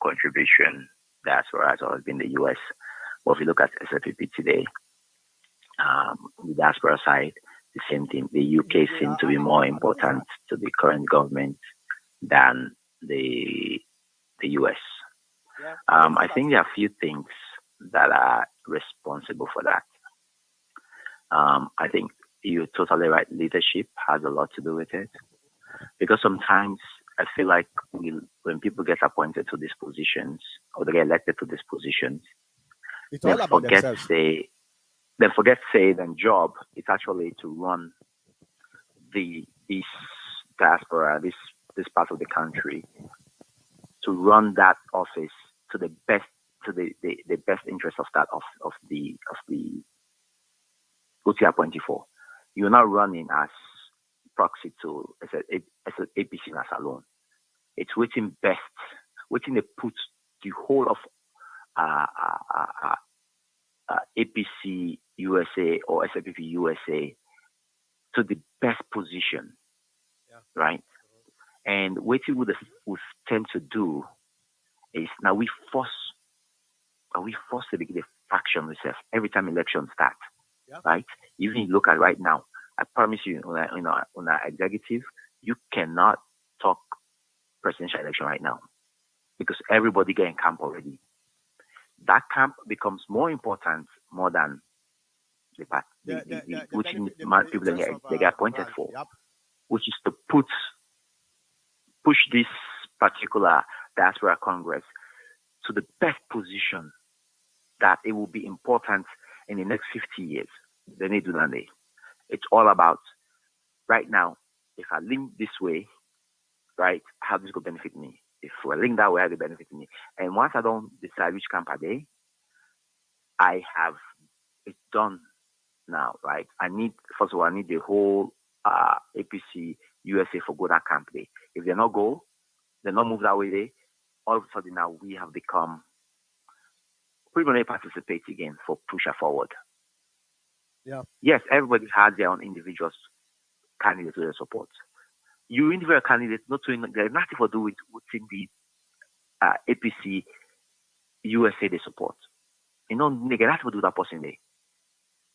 Speaker 2: contribution diaspora has always been the US. But if you look at SLPP today, the diaspora side, the same thing. The UK seems to be more important to the current government than the US.
Speaker 1: Yeah.
Speaker 2: I think there are a few things that are responsible for that. I think you're totally right. Leadership has a lot to do with it because sometimes I feel like when people get appointed to these positions or they get elected to these positions,
Speaker 1: It's all about themselves.
Speaker 2: they forget say their job is actually to run this diaspora, this part of the country, to run that office to the best the best interest of that of the OT appointee for. You're not running as proxy to as an APC as alone. It's waiting best, waiting to put the whole of APC USA or SLPP USA to the best position,
Speaker 1: Yeah.
Speaker 2: right? And what we tend to do is now we force to begin the faction itself every time elections start,
Speaker 1: Yeah.
Speaker 2: right? Even you look at right now, I promise you, on our executive, you cannot talk presidential election right now because everybody get in camp already. That camp becomes more important more than the part, which people they get appointed for,
Speaker 1: Yep.
Speaker 2: which is to push this particular diaspora congress to the best position that it will be important in the next 50 years. They need to do that. It's all about right now. If I link this way, right, how this will benefit me. If we link that way, how it benefit me. And once I don't decide which camp are they, I have it done now, right? First of all, I need the whole APC USA for go that camp day. If they're not go, they're not move that way day, all of a sudden now we have become pretty much participate again for pusher forward.
Speaker 1: Yeah.
Speaker 2: Yes, everybody has their own individual candidates to their support. You individual candidates not doing there's nothing to do with within the APC USA they support. You know, they get nothing to do with that person there.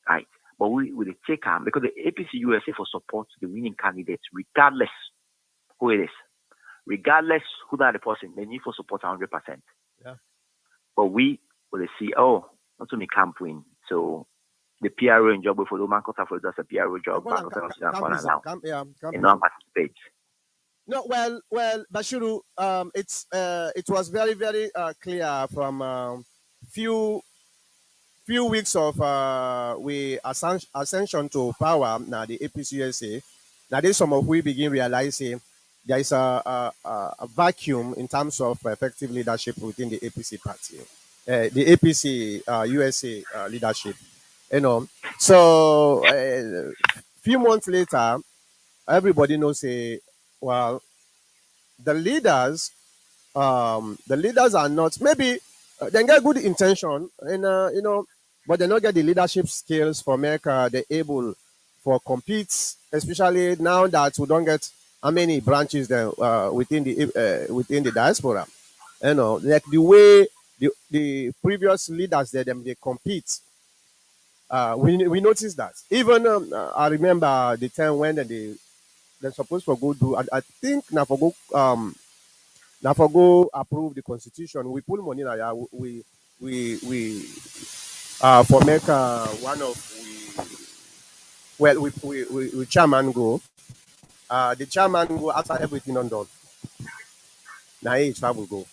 Speaker 2: Right. But we take them because the APC USA for support the winning candidates, regardless who it is, regardless who that the person, they need for support 100%.
Speaker 1: Yeah.
Speaker 2: But we will see, not to me camp win. So the PRO in job for the man for just a PRO job, and not participate.
Speaker 1: No, well, Bashiru, it was very, very clear from few weeks of we ascension to power now the APCSA. Now this some of we begin realizing there is a vacuum in terms of effective leadership within the APC party, the APC USA leadership. You know, so few months later, everybody knows well the leaders are not maybe they get good intention and but they don't get the leadership skills for make they able for compete, especially now that we don't get how many branches there within the diaspora. Like the way the previous leaders they compete. We noticed that even I remember the time when they're supposed to go do. I think now for go now for go approve the constitution. We put money like we for make one of Well, we chairman go. The chairman go after everything undone. Now he travel go.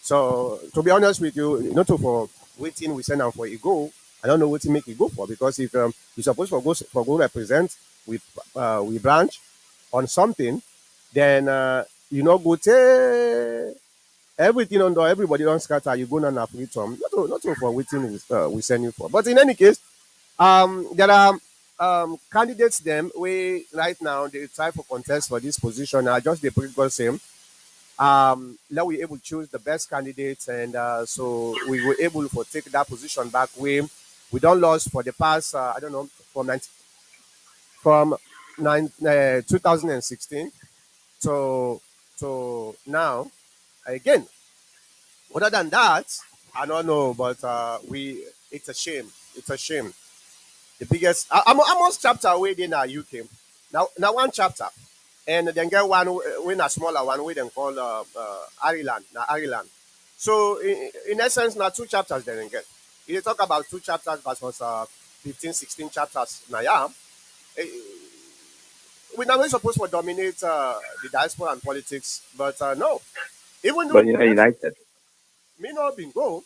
Speaker 1: So to be honest with you, not for waiting we send out for a go. I don't know what to make it go for because if you supposed for go represent we branch on something, then you know go take everything under everybody don't scatter. You go on a free term. Not for waiting we send you for. But in any case, there are candidates them we right now they try for contest for this position. Just the political same now we able to choose the best candidates and so we were able to take that position back we don't lost for the past I don't know from 2016 to now again. Other than that, I don't know, but we it's a shame. It's a shame. The biggest I'm almost chapter away in UK. Now one chapter. And then get one win a smaller one we then call Ireland. Now Ireland. So in essence, now two chapters then get. If you talk about two chapters versus 15, 16 chapters now yeah. eh, we now we supposed to dominate the diaspora and politics, but no. Even though
Speaker 2: But
Speaker 1: the
Speaker 2: you know,
Speaker 1: delegations
Speaker 2: United.
Speaker 1: may not been go,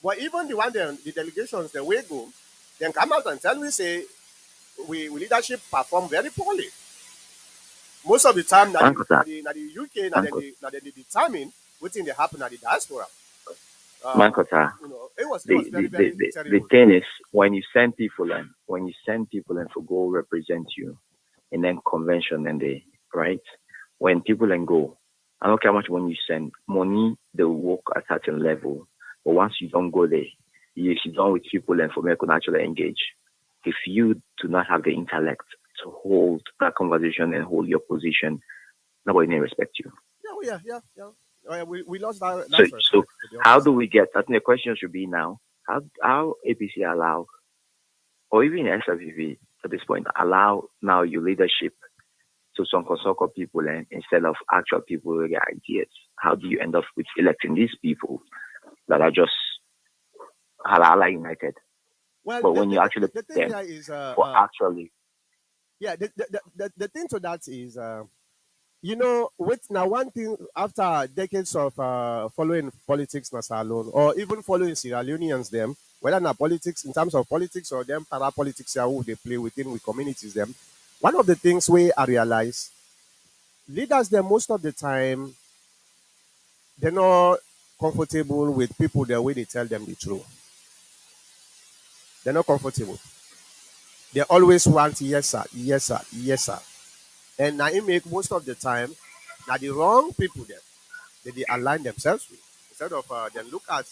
Speaker 1: but even the one the delegations the way go, then come out and tell we say we leadership perform very poorly. Most of the time,
Speaker 2: Mankota,
Speaker 1: na the UK,
Speaker 2: Mankota,
Speaker 1: na they determine what's in the happen at the diaspora.
Speaker 2: Mankota.
Speaker 1: It was very very
Speaker 2: The
Speaker 1: terrible.
Speaker 2: thing is, when you send people and for go represent you, and then convention and they right when people and go, I don't care how much money you send, money they will work at a certain level. But once you don't go there, you sit down with people and for me could actually engage. If you do not have the intellect to hold that conversation and hold your position, nobody may respect you.
Speaker 1: Yeah, yeah. We lost that
Speaker 2: So
Speaker 1: respect, to be
Speaker 2: how
Speaker 1: honest.
Speaker 2: do we get? I think the question should be now: how APC allow, or even SFPP at this point, allow now your leadership to some Kosoko people and instead of actual people with their ideas? How do you end up with electing these people that are just Halala United?
Speaker 1: Well,
Speaker 2: But when you actually
Speaker 1: the
Speaker 2: put
Speaker 1: thing
Speaker 2: them
Speaker 1: here is,
Speaker 2: for actually,
Speaker 1: yeah, the thing to that is, you know, with now one thing after decades of following politics na alone, or even following Sierra Leoneans them, whether na politics in terms of politics or them para politics who they play within with communities them. One of the things we I realize leaders them most of the time they're not comfortable with people the way they tell them the truth. They're not comfortable. They always want yes sir, yes sir, yes sir. And now it make most of the time now the wrong people there that they align themselves with. Instead of then look at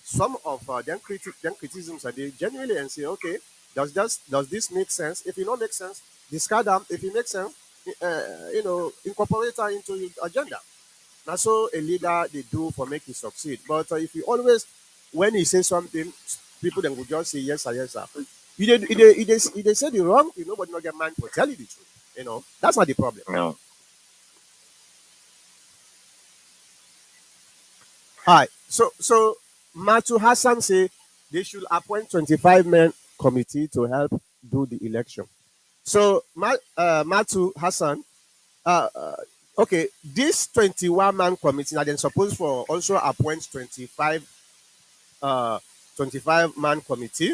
Speaker 1: some of them criticisms that they genuinely and say, okay, does this make sense? If it not make sense, discard them. If it makes sense, incorporate it into your agenda. Now, so a leader they do for make it succeed. But if you always, when he says something, people then will just say yes sir, yes sir. You they say the wrong thing, nobody not get mind for tell you the truth. That's not the problem.
Speaker 2: you know,
Speaker 1: All right. So Matu Hassan say they should appoint 25 men committee to help do the election. So Matu Hassan, uh, uh, okay, this 21-man committee now then supposed for also appoint 25 man committee.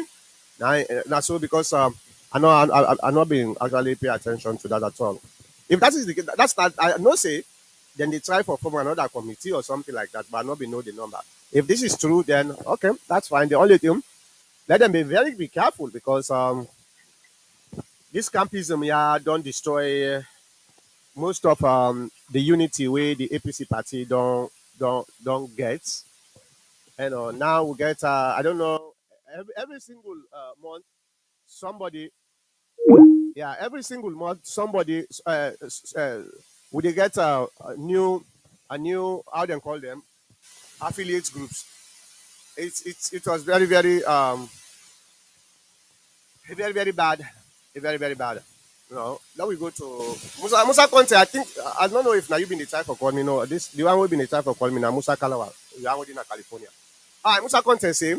Speaker 1: Now so because I'm not being actually pay attention to that at all. If that is the case, that's not I no say, then they try for form another committee or something like that, but not be know the number. If this is true, then okay, that's fine. The only thing, let them be careful because this campism yeah don't destroy most of the unity way the APC party don't get. Now we get I don't know every single month somebody yeah every single month somebody would they get a new how they call them affiliate groups. It was very very very very bad, very very bad. Now we go to Musa Conte. I think I don't know if now you been the type of call me. No, this the one we been the type of call me now. Musa Kalawa, you are in California. All right, Musa Conte say.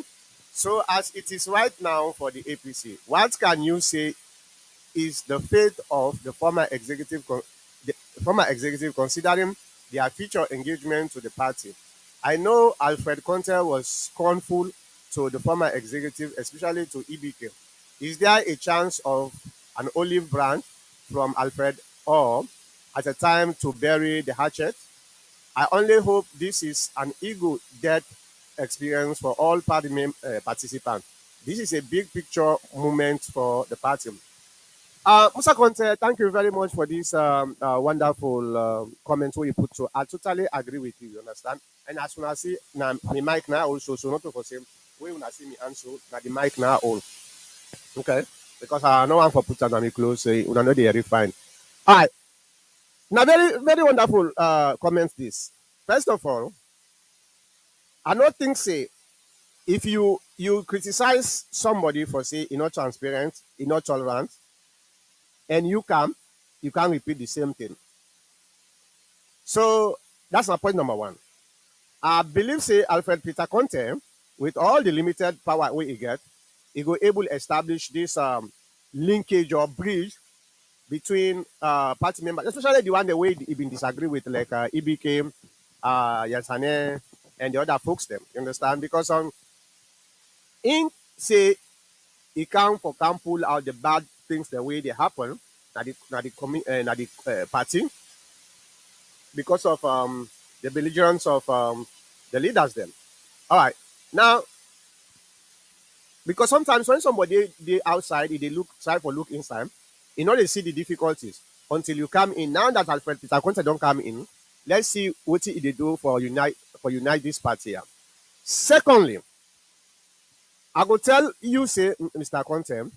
Speaker 1: So as it is right now for the APC, what can you say is the fate of the former executive considering their future engagement to the party? I know Alfred Conte was scornful to the former executive, especially to EBK. Is there a chance of an olive branch from Alfred or at a time to bury the hatchet? I only hope this is an ego death experience for all participants. This is a big picture moment for the party. Musa Conte, thank you very much for this wonderful comment where you put. So I totally agree with you. You understand? And as soon as I see now, my mic now also, so not to say when I see me answer, now the mic now on. Okay, because I no one for put on me close. Say we know they are fine. All right. Now, very very wonderful comments. This first of all, I don't think say if you criticize somebody for say you're not transparent, you're not tolerant, and you can repeat the same thing. So that's my point number one. I believe say Alfred Peter Conte, with all the limited power we he get, he go able to establish this linkage or bridge between party members, especially the one the way he been disagree with like EBK, Yansane, and the other folks them. You understand? Because in say he can pull out the bad things the way they happen, na the party because of the belligerence of the leaders them. All right. Now, because sometimes when somebody they outside, they look try for look inside, you know they see the difficulties until you come in. Now that Alfred Peter Conte don't come in, let's see what they do for unite this party. Here. Secondly, I go tell you say, Mr. Conte,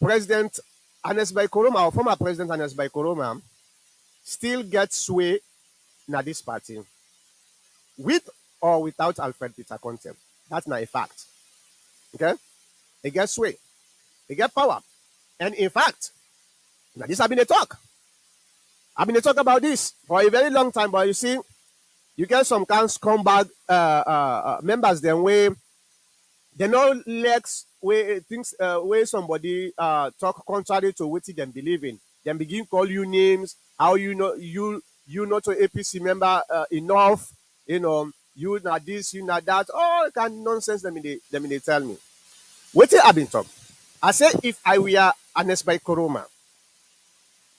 Speaker 1: President Anes Koroma, or former President Anes Koroma, still gets sway na this party, with or without Alfred Peter Conte. That's not a fact. Okay? He gets sway. He get power. And in fact, now this has been a talk. I've been a talk about this for a very long time, but you see, you get some kind of scumbag members then where they know legs where things where somebody talk contrary to what them believe in. Then begin call you names, how you not to APC member enough, you know, you not this, you not that, all kind of nonsense they tell me. What have been talk? I said if I were Anes by Koroma,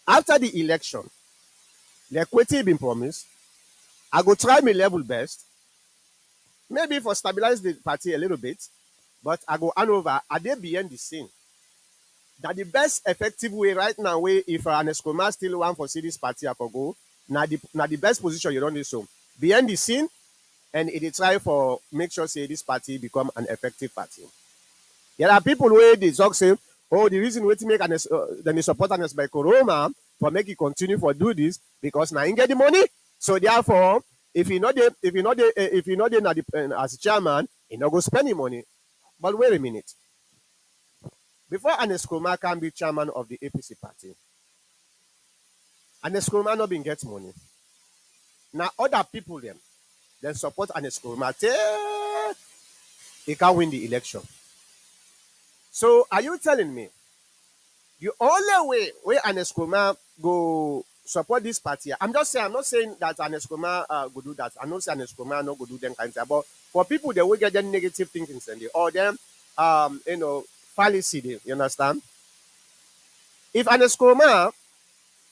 Speaker 1: after the election, like what been promised, I go try my level best, maybe for stabilize the party a little bit, but I go hand over, are they behind the scene? That the best effective way right now, way if an Escoma still want for see this party I could go, now the best position you don't do so. Behind the scene, and it try for make sure say this party become an effective party. There are people where they talk say, oh, the reason we to make then they support us by Corona for make it continue for do this because now you get the money. So therefore, if you not as chairman, you not go spend the money. But wait a minute. Before Anes Kroma can be chairman of the APC party, Anes Kroma not been get money. Now other people then support Anes Kroma till he can win the election. So are you telling me the only way where Anes Kroma go support this party? I'm not saying that Anes Kroma go do that. I'm not saying Anes Kroma not go do them kinds of, but for people that will get their negative thinking or them fallacy, you understand? If Anes Kroma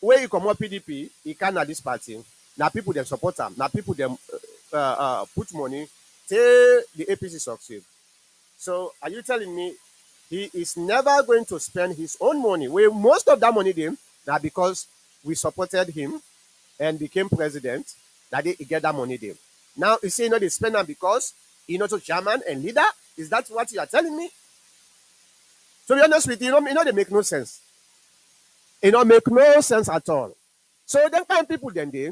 Speaker 1: where you come up PDP, he can at this party. Now people them support him. Now people them put money till the APC succeed. So are you telling me he is never going to spend his own money? Where most of that money then now because we supported him and became president, that he get that money then. Now you say you know they spend them because he not a chairman and leader. Is that what you are telling me? To be honest with you, you know they make no sense. It don't make no sense at all. So then kind of people then they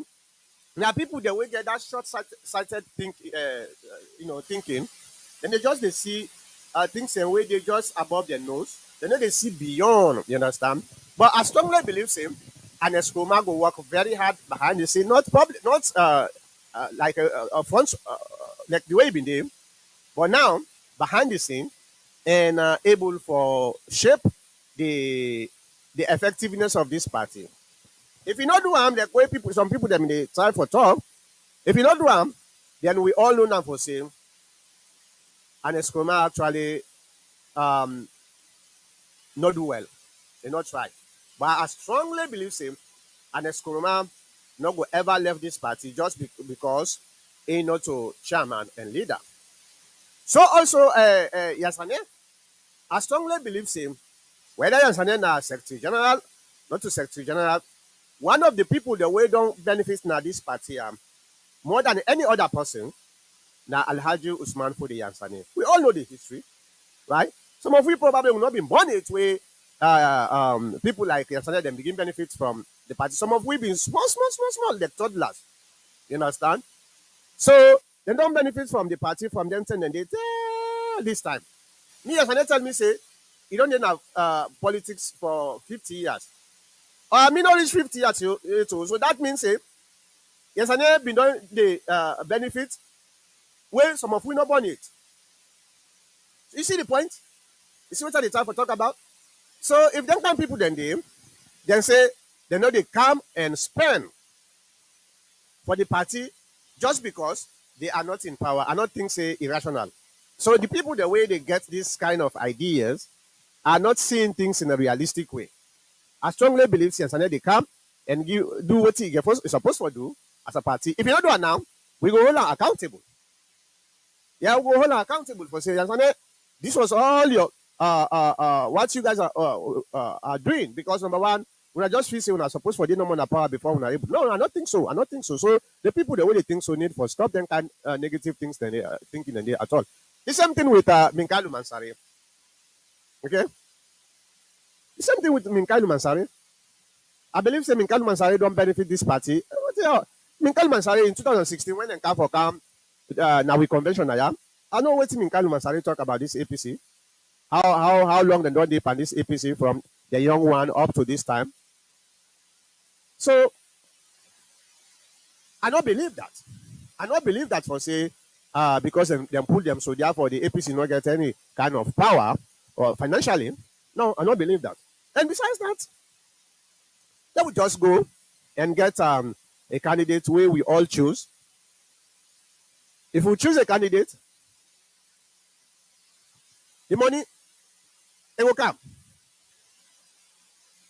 Speaker 1: now people they will get that short-sighted thinking, then they see things in way they just above their nose. Then they see beyond. You understand? But I strongly believe same. And Escoma go work very hard behind the scene, not probably not like a front like the way he been there, but now behind the scene and able for shape the effectiveness of this party. If you not do harm, like way people, some people them they try for talk. If you not do harm, then we all know now for saying, and Eskroma actually um not do well, they not try. But I strongly believe same, and Eskroma not go ever left this party just because he not to chairman and leader. So also, Yasane, I strongly believe same. Whether Yasane na secretary general, not to secretary general, one of the people the way don't benefit na this party more than any other person na Alhaji Usman Fode Yansane. We all know the history, right? Some of we probably will not be born it way. People like Yansane them begin benefits from the party. Some of we been small, the toddlers. You understand? So they don't benefit from the party from them and they this time. Me Yansane tell me say you don't have politics for 50 years. I mean, not reach 50 years too. So that means Yansane been doing the benefit where some of we not born it. You see the point? You see what they try to talk about? So if them kind people then say they know they come and spend for the party just because they are not in power. I not think say irrational. So the people the way they get this kind of ideas are not seeing things in a realistic way. I strongly believe since they come and do what you're supposed to do as a party. If you don't do it now, we go hold them accountable. Yeah, we go hold them accountable for saying this was all your what you guys are doing. Because number one, when I just feel say when I supposed for the no more power before when I able. No, I don't think so. I don't think so. So the people the way they think so need for stop them kind negative things than they thinking and they at all. The same thing with Minkalu Mansari. Okay? The same thing with Minkalu Mansari. I believe say Minkalu Mansari don't benefit this party. What the hell? Minkalu Mansari in 2016 when they come for now we convention I know what Minkalu Mansari talk about this APC. How long they don't dip on this APC from the young one up to this time. So I don't believe that. I don't believe that for say because they pull them so therefore the APC not get any kind of power or financially. No, I don't believe that. And besides that, they would just go and get a candidate where we all choose. If we choose a candidate, the money it will come.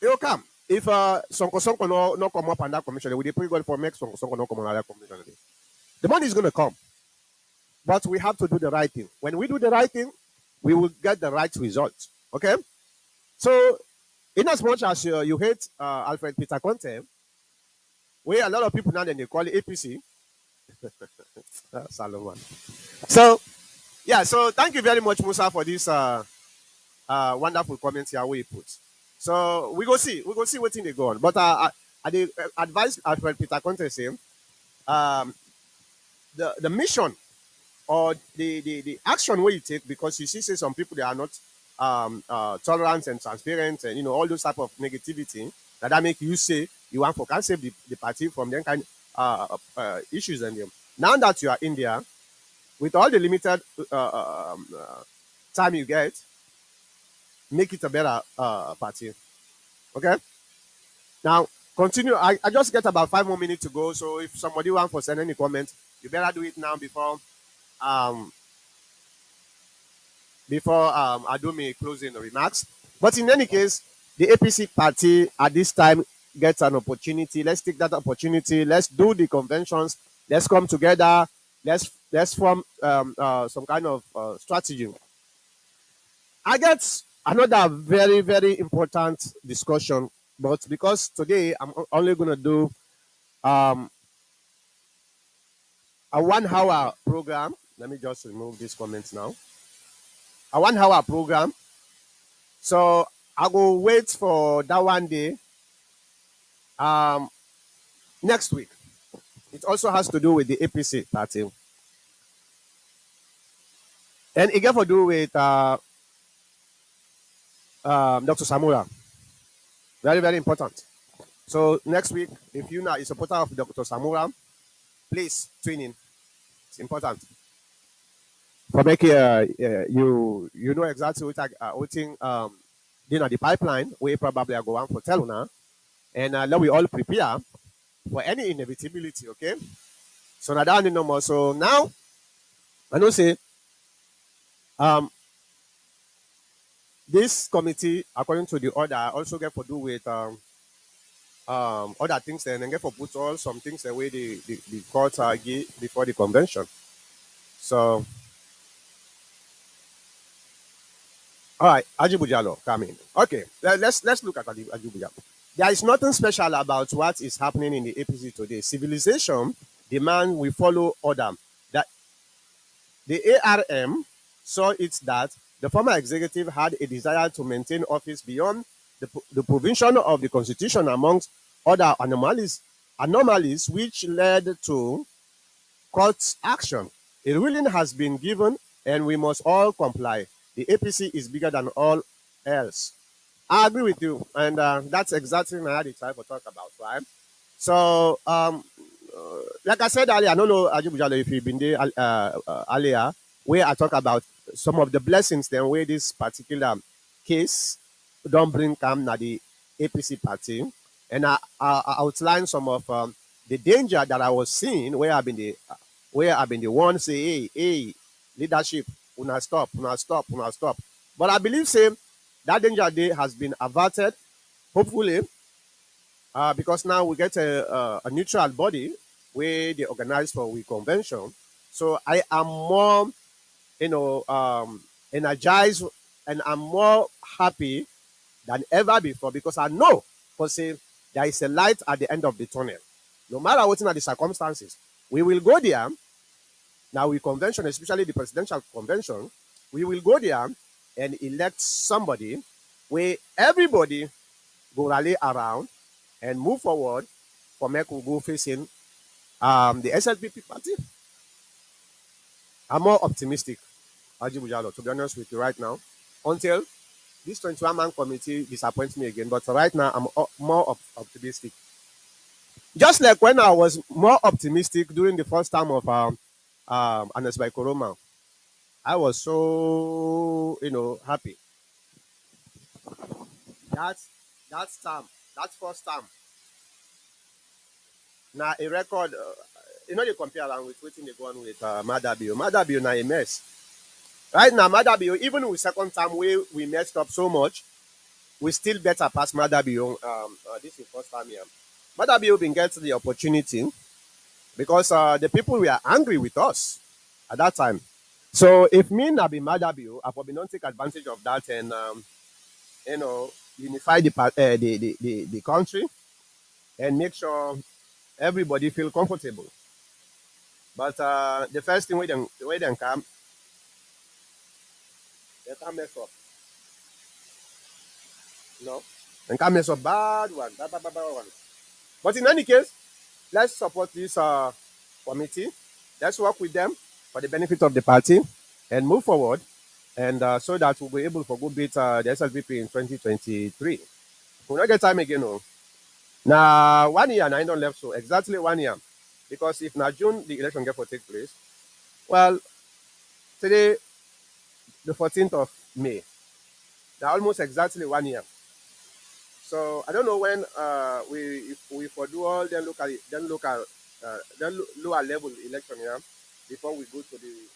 Speaker 1: It will come. If Sonko no come up on that commission, we pray God for make Sonko no come on that commission. The money is going to come. But we have to do the right thing. When we do the right thing, we will get the right result. Okay? So, in as much as you hate Alfred Peter Conte, where a lot of people now then they call it APC. Salomon. So, yeah, so thank you very much, Musa, for this wonderful comments here we put. So we go see what thing they go on. But I advise Alfred Peter Conte say the mission or the action where you take because you see say some people they are not tolerant and transparent and all those type of negativity that make you say you want for can save the party from them kind issues and them. Now that you are in there with all the limited time you get, make it a better party. Okay. Now continue. I just get about 5 more minutes to go. So if somebody wants to send any comments, you better do it now before I do my closing remarks. But in any case, the APC party at this time gets an opportunity. Let's take that opportunity. Let's do the conventions. Let's come together. Let's form some kind of strategy. I get another very, very important discussion, but because today I'm only going to do a 1 hour program. Let me just remove these comments now. A 1 hour program. So I will wait for that one day next week. It also has to do with the APC party. And it got to do with Dr. Samura. Very, very important. So next week, if you are a supporter of Dr. Samura, please tune in. It's important. For make you know exactly what thing then at the pipeline, we probably are going for Teluna, and now we all prepare for any inevitability, okay? So now that no more. So now I know say um this committee, according to the order, also get to do with other things and get for put all some things away the court give before the convention. So all right, Ajibujalo, come in. Okay, let's look at Ajibujalo. There is nothing special about what is happening in the APC today. Civilization demand we follow order. That the ARM saw it that the former executive had a desire to maintain office beyond the provision of the constitution amongst other anomalies which led to court action. A ruling has been given and we must all comply. The APC is bigger than all else. I agree with you, and that's exactly what I had the time to talk about, right? So, like I said earlier, I don't know, Ajibujalo, if you've been there earlier, where I talk about some of the blessings then where this particular case don't bring come na the APC party, and I outline some of the danger that I was seeing where I've been the one say, hey, leadership, una stop. But I believe say that danger day has been averted, hopefully, because now we get a neutral body where they organize for we convention. So I am more, energized and I'm more happy than ever before because I know for say there is a light at the end of the tunnel. No matter what are the circumstances, we will go there. Now we convention, especially the presidential convention, we will go there and elect somebody where everybody go rally around and move forward for make we go facing the SLPP party. I'm more optimistic, Ajibujalo, to be honest with you right now, until this 21-man committee disappoints me again. But right now, I'm more optimistic. Just like when I was more optimistic during the first time of Anas by Koroma, I was so, happy. That's time. That's first time. Now a record, they compare around with waiting they go on with Madabio. Madabio now a mess. Right now, Madabio, even with second time we messed up so much, we still better pass Madabio. This is first time here. Madabio been get the opportunity because the people were angry with us at that time. So if me not be Madabio, I probably not take advantage of that and unify the country and make sure everybody feel comfortable. But the first thing we then come, they can't mess up. No, they can't mess up bad one, bad one. But in any case, let's support this committee. Let's work with them for the benefit of the party and move forward, and so that we'll be able to go beat the SLPP in 2023. We'll not get time again. No. Now 1 year, now I don't left so exactly 1 year, because if now June the election get to take place, well, today the 14th of May, now almost exactly 1 year. So I don't know when we if we for do all then look at it, then lower level election here before we go to the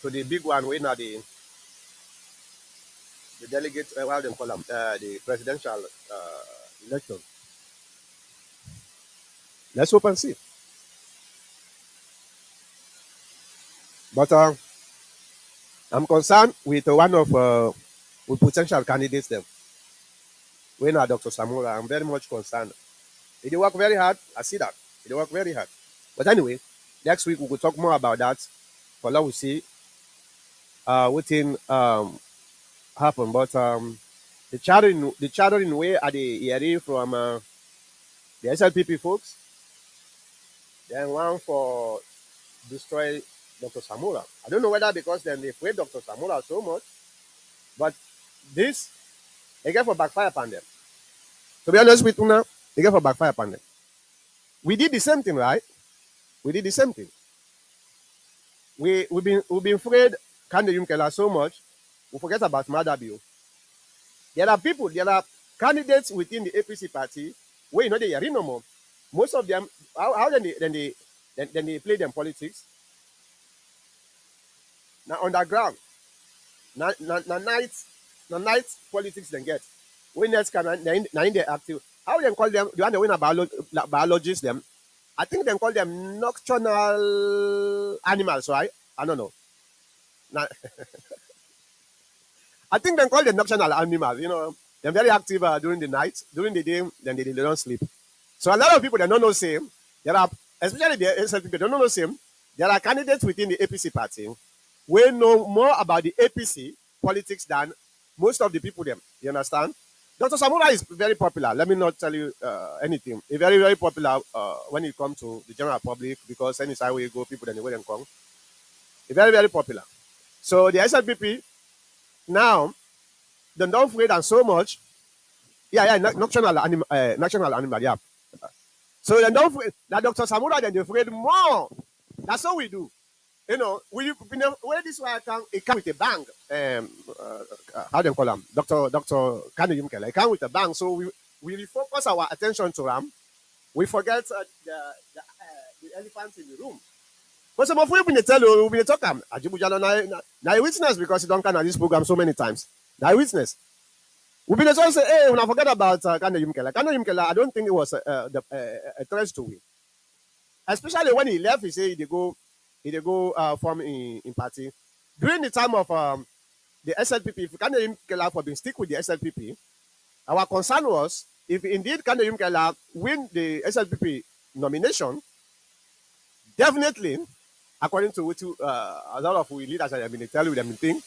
Speaker 1: to the big one where now the delegate what they call them the presidential election. Let's hope and see. But I'm concerned with one of with potential candidates them. When Dr. Samura, I'm very much concerned. He work very hard. I see that. He work very hard. But anyway, next week we will talk more about that. For now, we see what thing happen. But the chattering way at the hearing from the SLPP folks, then one for destroy Dr. Samura. I don't know whether because then they afraid Dr. Samura so much, but this they get for backfire upon them. To be honest with you now, they get for backfire upon them. We did the same thing, right? We did the same thing. We've been afraid Kande Yumkela so much, we forget about Madabio. There are candidates within the APC party where you know they are no more. Most of them, how then they play them politics. Now underground, now night politics then get. When next can now in they active. How they call them? The one they win a biologists them. I think they call them nocturnal animals, right? I don't know. Now, I think they call them nocturnal animals. You know, they're very active during the night. During the day, then they don't sleep. So a lot of people they don't know same. There are especially the SL people don't know same. There are candidates within the APC party we know more about the APC politics than most of the people them. You understand? Dr. Samura is very popular. Let me not tell you anything. He's very, very popular when it comes to the general public because any side where you go, people then the way them come. He's very, very popular. So the SLPP now, they don't afraid and so much. Yeah, national animal, yeah. So they don't now Dr. Samura then they afraid more. That's all we do. You know, where this way it come with a bang. How do you call them? Dr. Kanu Yumkele. It come with a bang. So we refocus our attention to them. We forget the elephant in the room. But some of we been tell you, we been talk them. Ajibuja na a witness because you don't come at this program so many times. Now a witness. We been also say, hey, when I forget about Kanu Yumkele. Kanu Yumkele, I don't think it was a threat to win. Especially when he left, he said they go form in party. During the time of the SLPP, if Kande Yumkela for being stick with the SLPP, our concern was if indeed Kande Yumkela win the SLPP nomination, definitely, according to which a lot of we leaders have been telling them thing,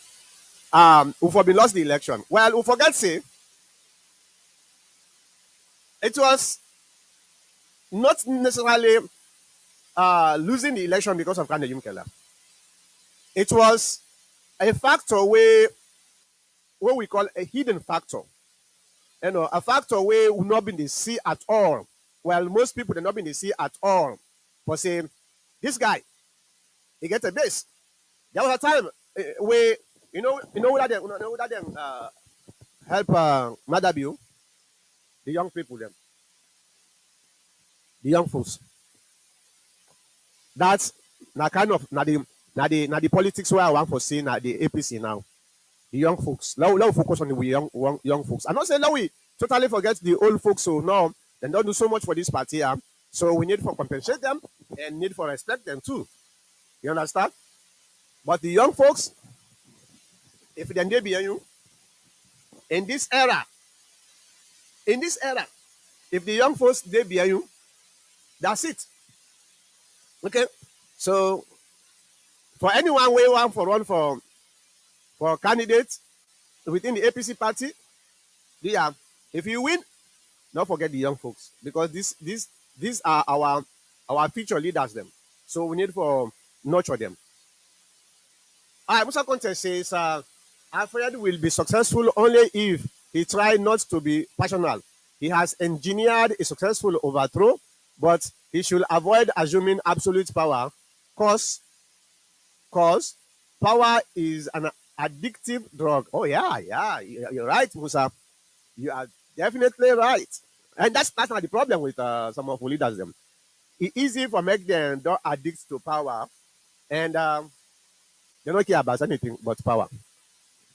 Speaker 1: we for be lost the election. Well, we forget say it was not necessarily losing the election because of Kande Yumkela. It was a factor where what we call a hidden factor. You know, a factor where will not be in the sea at all. Well, most people they not be in the sea at all. For saying this guy, he get a base. There was a time where whether them help Madabiu, the young people them, the young folks. That's na kind of na the politics where I want for seeing the APC now. The young folks. Now we focus on the young folks. I'm not saying now we totally forget the old folks. So no, they don't do so much for this party. So we need for compensate them and need for respect them too. You understand? But the young folks, if they be you in this era, if the young folks they be you, that's it. Okay. So for anyone we want for run for candidates within the APC party, yeah, if you win, don't forget the young folks because these are our future leaders them. So we need for nurture them. All right, Musa Conte says Alfred will be successful only if he tries not to be passionate. He has engineered a successful overthrow, but he should avoid assuming absolute power, cause power is an addictive drug. Oh yeah, you're right, Musa. You are definitely right. And that's not the problem with some of the leaders them. It's easy for make them don't addict to power and they don't care about anything but power.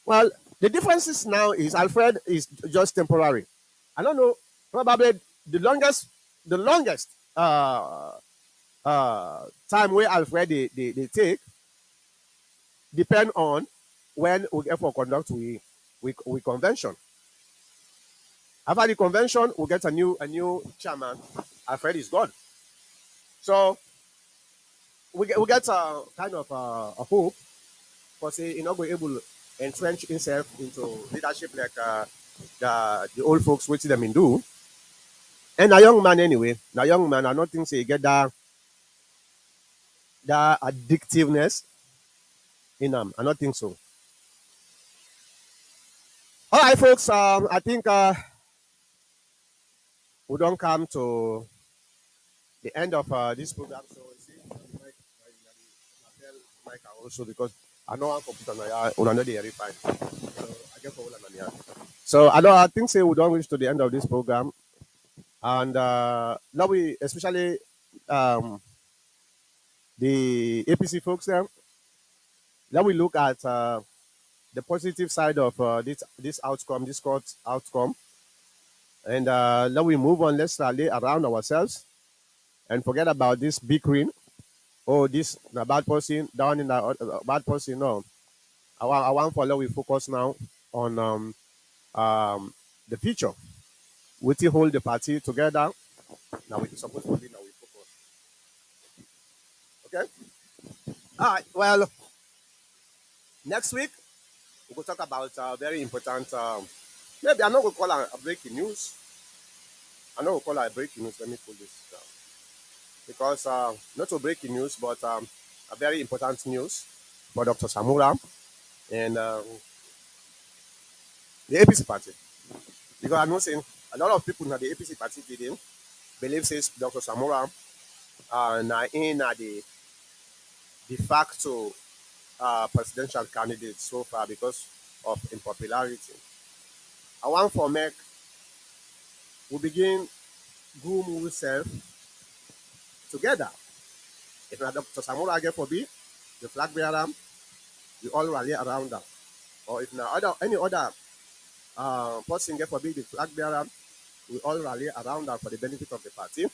Speaker 1: Well, the differences now is Alfred is just temporary. I don't know, probably the longest time where Alfred they take depend on when we get for conduct we convention. After the convention, we get a new chairman. Alfred is gone. So we get a kind of a hope for say you know be able to entrench himself into leadership like the old folks waiting them in do. And a young man anyway, a young man, I don't think say get that addictiveness in him. I don't think so. All right, folks. I think we don't come to the end of this program. So you see, mic also because I know one computer now. Una know the very fine. So I get for all of them. So I know I think say we don't reach to the end of this program, and now we especially um, the APC folks there. Now we look at the positive side of this outcome, this court outcome, and now we move on. Let's rally around ourselves and forget about this bickering. Oh, this the bad person down in the bad person. No, I want follow. We focus now on um, the future. We still hold the party together. Now we supposed to be now we focus. Okay. All right. Well, next week we will talk about very important. Maybe I'm not gonna call it a breaking news. I'm not gonna call it a breaking news. Let me pull this down because not a breaking news, but a very important news for Dr. Samura and the APC party. Because I'm not saying a lot of people in the APC party didn't believe says Dr. Samura na in the de facto presidential candidate so far because of unpopularity. I want for make we begin groom ourselves together. If na Dr. Samura get for be the flag bearer, we all rally around them. Or if na other any other person get for be the flag bearer, we all rally around them for the benefit of the party.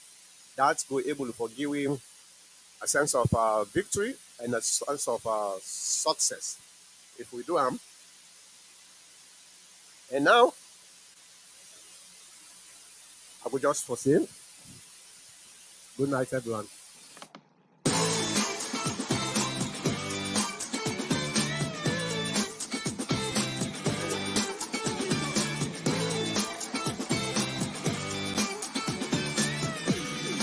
Speaker 1: That's go able to give him a sense of victory and a sense of success if we do them. And now I will just foresee. Good night, everyone.